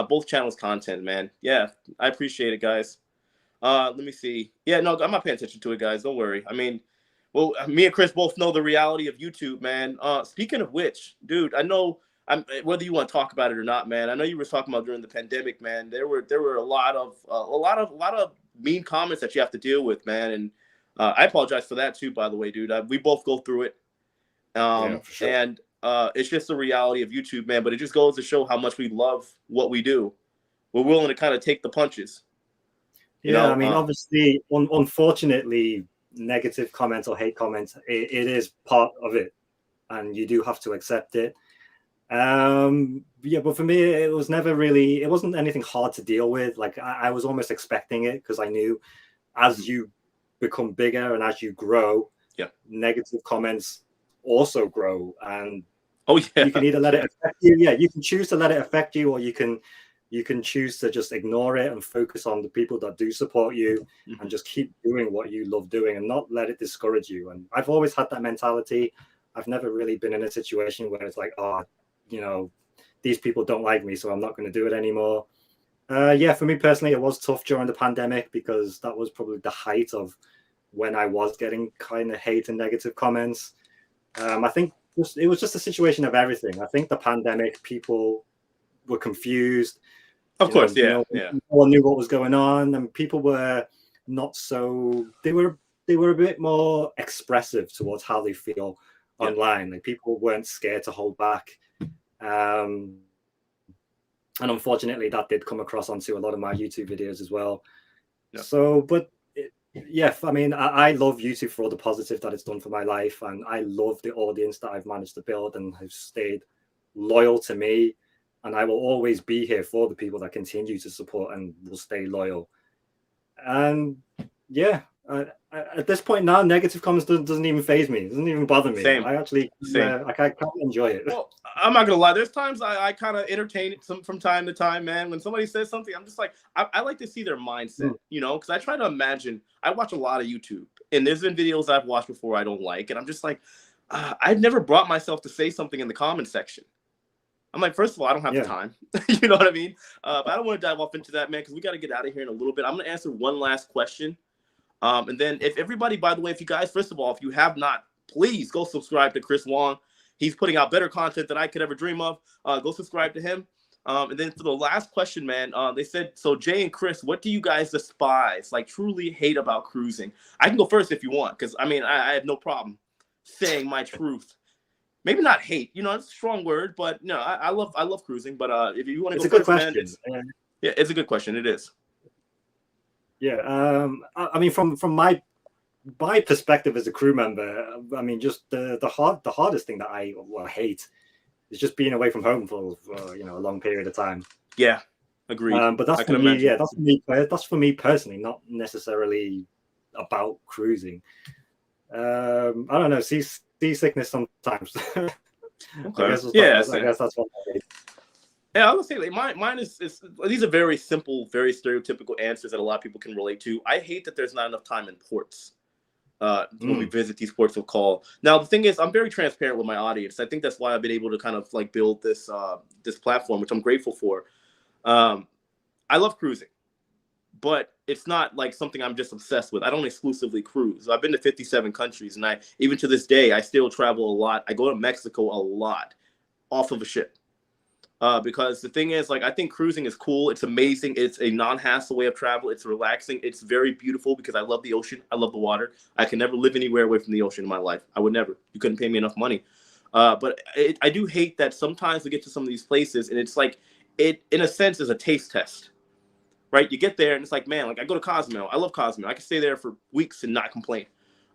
Both channels content, man. Yeah, I appreciate it, guys. Let me see. Yeah, no, I'm not paying attention to it, guys. Don't worry. I mean, well, me and Chris both know the reality of YouTube, man. Speaking of which, dude, I know whether you want to talk about it or not, man. I know you were talking about during the pandemic, man. There were a lot of mean comments that you have to deal with, man. And I apologize for that too, by the way, dude. We both go through it. Yeah, for sure. And it's just the reality of YouTube, man. But it just goes to show how much we love what we do. We're willing to kind of take the punches. Yeah, I mean, obviously, unfortunately, negative comments or hate comments, it is part of it, and you do have to accept it. Yeah, but for me, it was never really, it wasn't anything hard to deal with. Like, I was almost expecting it because I knew as you become bigger and as you grow, negative comments also grow. And you can either let it affect you. Yeah, you can choose to let it affect you, or you can choose to just ignore it and focus on the people that do support you and just keep doing what you love doing and not let it discourage you. And I've always had that mentality. I've never really been in a situation where it's like, oh, these people don't like me, so I'm not going to do it anymore. Yeah, for me personally, it was tough during the pandemic because that was probably the height of when I was getting kind of hate and negative comments. I think it was just a situation of everything. I think the pandemic, people were confused. Of course, no one knew what was going on, and people were not so. They were a bit more expressive towards how they feel online. Like, people weren't scared to hold back, and unfortunately, that did come across onto a lot of my YouTube videos as well. So, but I mean, I love YouTube for all the positive that it's done for my life, and I love the audience that I've managed to build and have stayed loyal to me. And I will always be here for the people that continue to support and will stay loyal. And yeah, at this point now, negative comments doesn't even faze me. It doesn't even bother me. Same. I actually, I can't enjoy it. Well, I'm not gonna lie. There's times I kind of entertain it from time to time, man. When somebody says something, I'm just like, I like to see their mindset, because I try to imagine. I watch a lot of YouTube, and there's been videos I've watched before I don't like, and I'm just like, I've never brought myself to say something in the comment section. I'm like, first of all, I don't have the time. You know what I mean? But I don't want to dive off into that, man, because we got to get out of here in a little bit. I'm going to answer one last question. And then if everybody, by the way, if you guys, first of all, if you have not, please go subscribe to Chris Wong. He's putting out better content than I could ever dream of. Go subscribe to him. And then for the last question, man, they said, so Jay and Chris, what do you guys despise, like truly hate about cruising? I can go first if you want, because, I mean, I have no problem saying my truth. Maybe not hate, it's a strong word, but no, I love cruising. But if you want to go first, man, it's a good question. It is. Yeah, I mean, from my perspective as a crew member, I mean, just the hardest thing that I hate is just being away from home for a long period of time. Yeah, agreed. But that's for me. Yeah, that's for me. That's for me personally, not necessarily about cruising. I don't know. Seasickness sometimes. Okay. I guess that's what I hate. Yeah, I would say mine is these are very simple, very stereotypical answers that a lot of people can relate to. I hate that there's not enough time in ports. when we visit these ports of call. Now, the thing is, I'm very transparent with my audience. I think that's why I've been able to kind of like build this this platform, which I'm grateful for. I love cruising, but it's not like something I'm just obsessed with. I don't exclusively cruise. I've been to 57 countries, and even to this day, I still travel a lot. I go to Mexico a lot off of a ship. Because the thing is, like, I think cruising is cool. It's amazing. It's a non-hassle way of travel. It's relaxing. It's very beautiful because I love the ocean. I love the water. I can never live anywhere away from the ocean in my life. I would never. You couldn't pay me enough money. But I do hate that sometimes we get to some of these places and it's like, it, in a sense, is a taste test, right? You get there and it's like, man, like I go to Cozumel. I love Cozumel. I can stay there for weeks and not complain.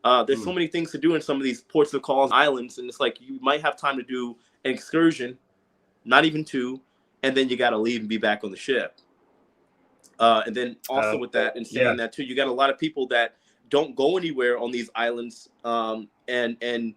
There's so many things to do in some of these ports of call islands. And it's like, you might have time to do an excursion, not even two, and then you got to leave and be back on the ship. And then also with that and saying that too, you got a lot of people that don't go anywhere on these islands, and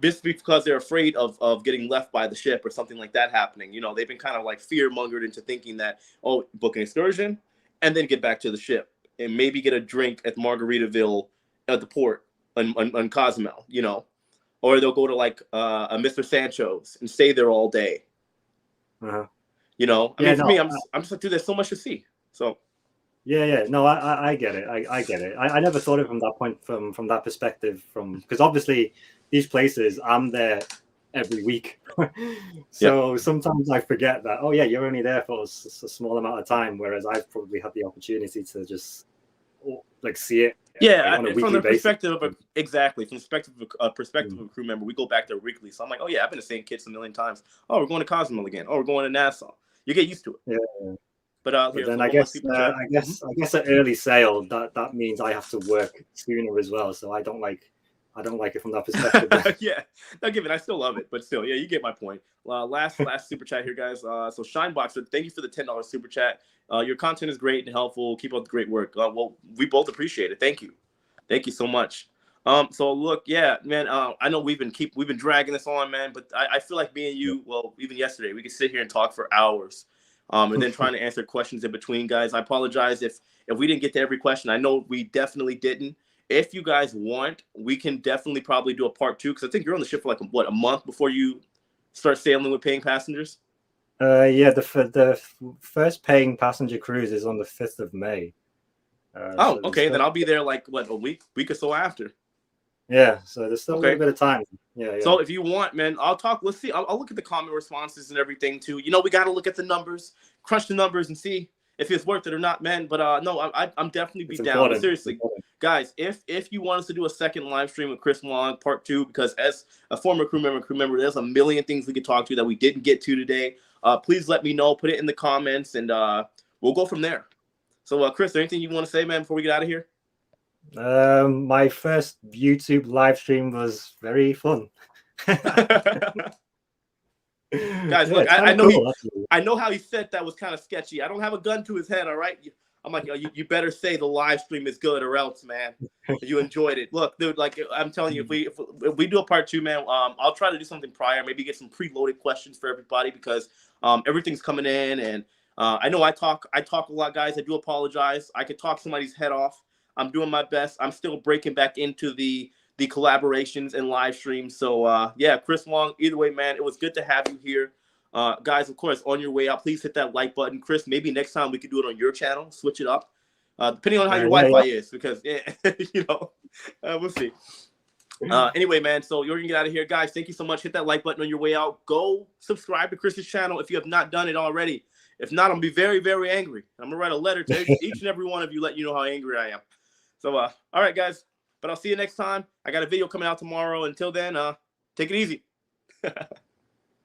just because they're afraid of getting left by the ship or something like that happening. You know, they've been kind of like fear-mongered into thinking that, oh, book an excursion and then get back to the ship and maybe get a drink at Margaritaville at the port on Cozumel, you know. Or they'll go to like a Mr. Sancho's and stay there all day. You know, I mean, for me, I'm just like, dude, there's so much to see. So, no, I get it. I get it. I never thought of it from that point, from that perspective, because obviously these places, I'm there every week. So sometimes I forget that, oh yeah, you're only there for a small amount of time, whereas I've probably had the opportunity to just like see it. Yeah, like, from the perspective of exactly from the perspective of a crew member, we go back there weekly. So I'm like, oh yeah, I've been to St. Kitts a million times. Oh, we're going to Cozumel again. Oh, we're going to Nassau. You get used to it. Yeah. But then I guess an early sale that means I have to work sooner as well. So I don't like it from that perspective. Yeah, no, give it. I still love it, but still, yeah, you get my point. Last super chat here, guys. So Shineboxer, thank you for the $10 super chat. Your content is great and helpful. Keep up the great work. Well, we both appreciate it. Thank you so much. So look, yeah, man. I know we've been dragging this on, man, but I feel like me and you, well, even yesterday, we could sit here and talk for hours, and then trying to answer questions in between, guys. I apologize if we didn't get to every question. I know we definitely didn't. If you guys want, we can definitely probably do a part 2, because I think you're on the ship for like a month before you start sailing with paying passengers. The first paying passenger cruise is on the 5th of May. So okay. Then I'll be there like a week or so after. Yeah, so there's still a little bit of time. Yeah. So if you want, man, I'll talk. Let's see. I'll look at the comment responses and everything too. You know, we got to look at the numbers, crunch the numbers, and see if it's worth it or not, man. But no, I'm definitely be down. Seriously, guys, if you want us to do a second live stream with Chris Wong, part 2, because as a former crew member, there's a million things we could talk to that we didn't get to today. Please let me know. Put it in the comments, and we'll go from there. So, Chris, is there anything you want to say, man, before we get out of here? My first YouTube live stream was very fun. Guys, look, I know cool, I know how he said that was kind of sketchy. I don't have a gun to his head, all right? I'm like, you better say the live stream is good or else, man. You enjoyed it. Look, dude, like I'm telling you, if we do a part 2, man, I'll try to do something prior, maybe get some preloaded questions for everybody, because everything's coming in, and I know I talk a lot, guys. I do apologize. I could talk somebody's head off. I'm doing my best. I'm still breaking back into the collaborations and live streams. So yeah, Chris Wong, either way, man, it was good to have you here. Guys, of course, on your way out, please hit that like button. Chris, maybe next time we could do it on your channel, switch it up, depending on how your Wi-Fi is, because you know, we'll see. Anyway, man, so you're gonna get out of here, guys. Thank you so much. Hit that like button on your way out. Go subscribe to Chris's channel if you have not done it already. If not, I'm gonna be very, very angry. I'm gonna write a letter to each and every one of you, letting you know how angry I am. So, all right, guys. But I'll see you next time. I got a video coming out tomorrow. Until then, take it easy.